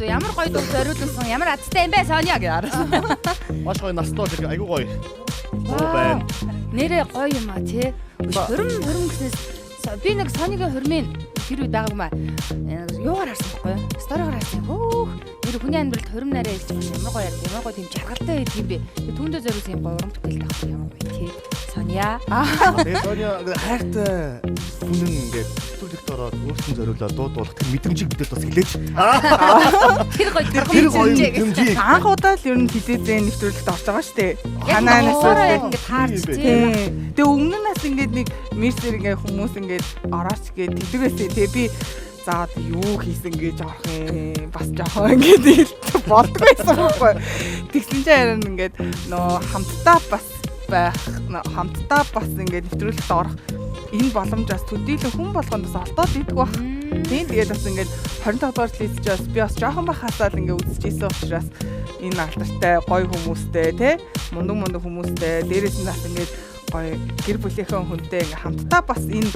Ямар гоё дуу зориулсан, ямар азтай юм бэ Соня гэж харсан. Маш гоё ностальжик айгуу гоё. Оо байна. Нэрээ гоё юм а тий. Хөрм гэснээс би нэг Сонигийн хөрмийн тэр үед байгаа юм аа. Юугаар харсан байхгүй юу? Сторигаар харсан. Хөөх. Тэр хүний амьдралд хорим нараа илж байгаа ямар гоё юм. Ямар гоё тийм жаргалтай байдаг юм бэ. Түүндээ зориулсан юм гоё уран бүтээл таах ямар гоё тий. Соня. Тэгээ Соня хайртай хүн ингээд нэвтрүүлэгт ороод өөртөө зориулаад дуудуулах тэр мэдрэмжийг бидэд бас хэлээч. Тэр гоё мэдрэмжийг анх удаа л ер нь хилээзээ нэвтрүүлэгт орж байгаа шүү дээ. Ханаас ингээд таарч тий. Тэгээ өмнө нь бас ингээд нэг мерсер ингээд хүмүүс ингээд орооч гээд тэлгэсээ тий би за юу хийсэн гэж орох юм бас жоохон ингээд болдгоо байсан байхгүй. Тэгсэн чинь харин ингээд нөө хамтдаа бас байх хамтдаа бас ингээд нэвтрүүлэгт орох энэ боломжоос төдийлөн хүн болгоноос олдоод идэх бах. Тийм тэгээд бас ингээд 25 дугаар лизчээс би бас жоохон бахасаа л ингээд үзчихсэн учраас энэ алдартай гоё хүмүүстэй тий мундаг хүмүүстэй дээрээс нь бас ингээд гоё гэр бүлийнхээ хүнтэй ингээд хамтдаа бас энэ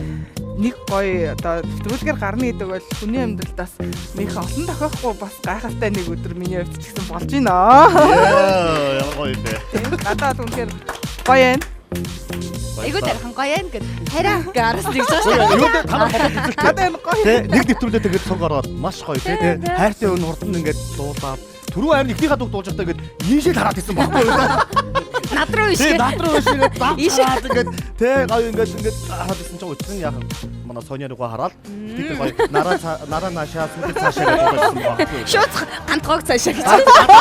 нэг гоё одоо нэвтрүүлгээр гарна гэдэг бол хүний амьдралдаас нэг олон тохиохгүй бас гайхалтай нэг өдөр миний хувьд ч гэсэн болж байна. Яа гоё бэ. Надад үнэхээр гоё юм. Айгуу тархан гоё юм гэд хараа гараас нэг цааш. Юу дээ танаа гоё. Нэг нэвтрүүлээ тэгээд цог ороод маш гоё тий. Хайртай өн хурдан ингээд дуулаад түрүү амин ихнийхээ дуг дуулж байхдаа ингээд ийшээ хараад ирсэн баггүй юу? Над руу биш. Над руу биш ингээд даваад ингээд тий гоё ингээд хараад ирсэн чинь үчсэн яахан манай Соня руугаа хараад тийм гоё нараа наашаа сүлд цаашаа дуулсан баггүй юу? Шууд гантгоог цаашаа гэж.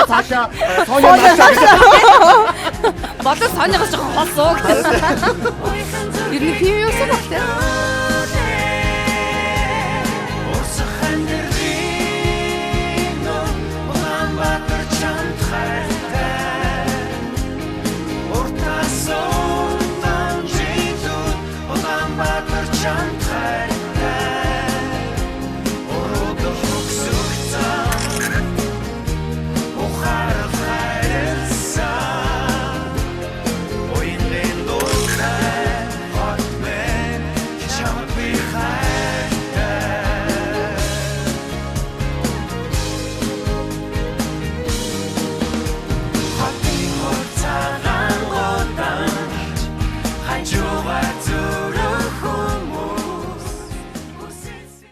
Цаашаа Соня наашаа. Бодож Сонягоос жоохон холсоо. Ер нь тийм юусан багтай.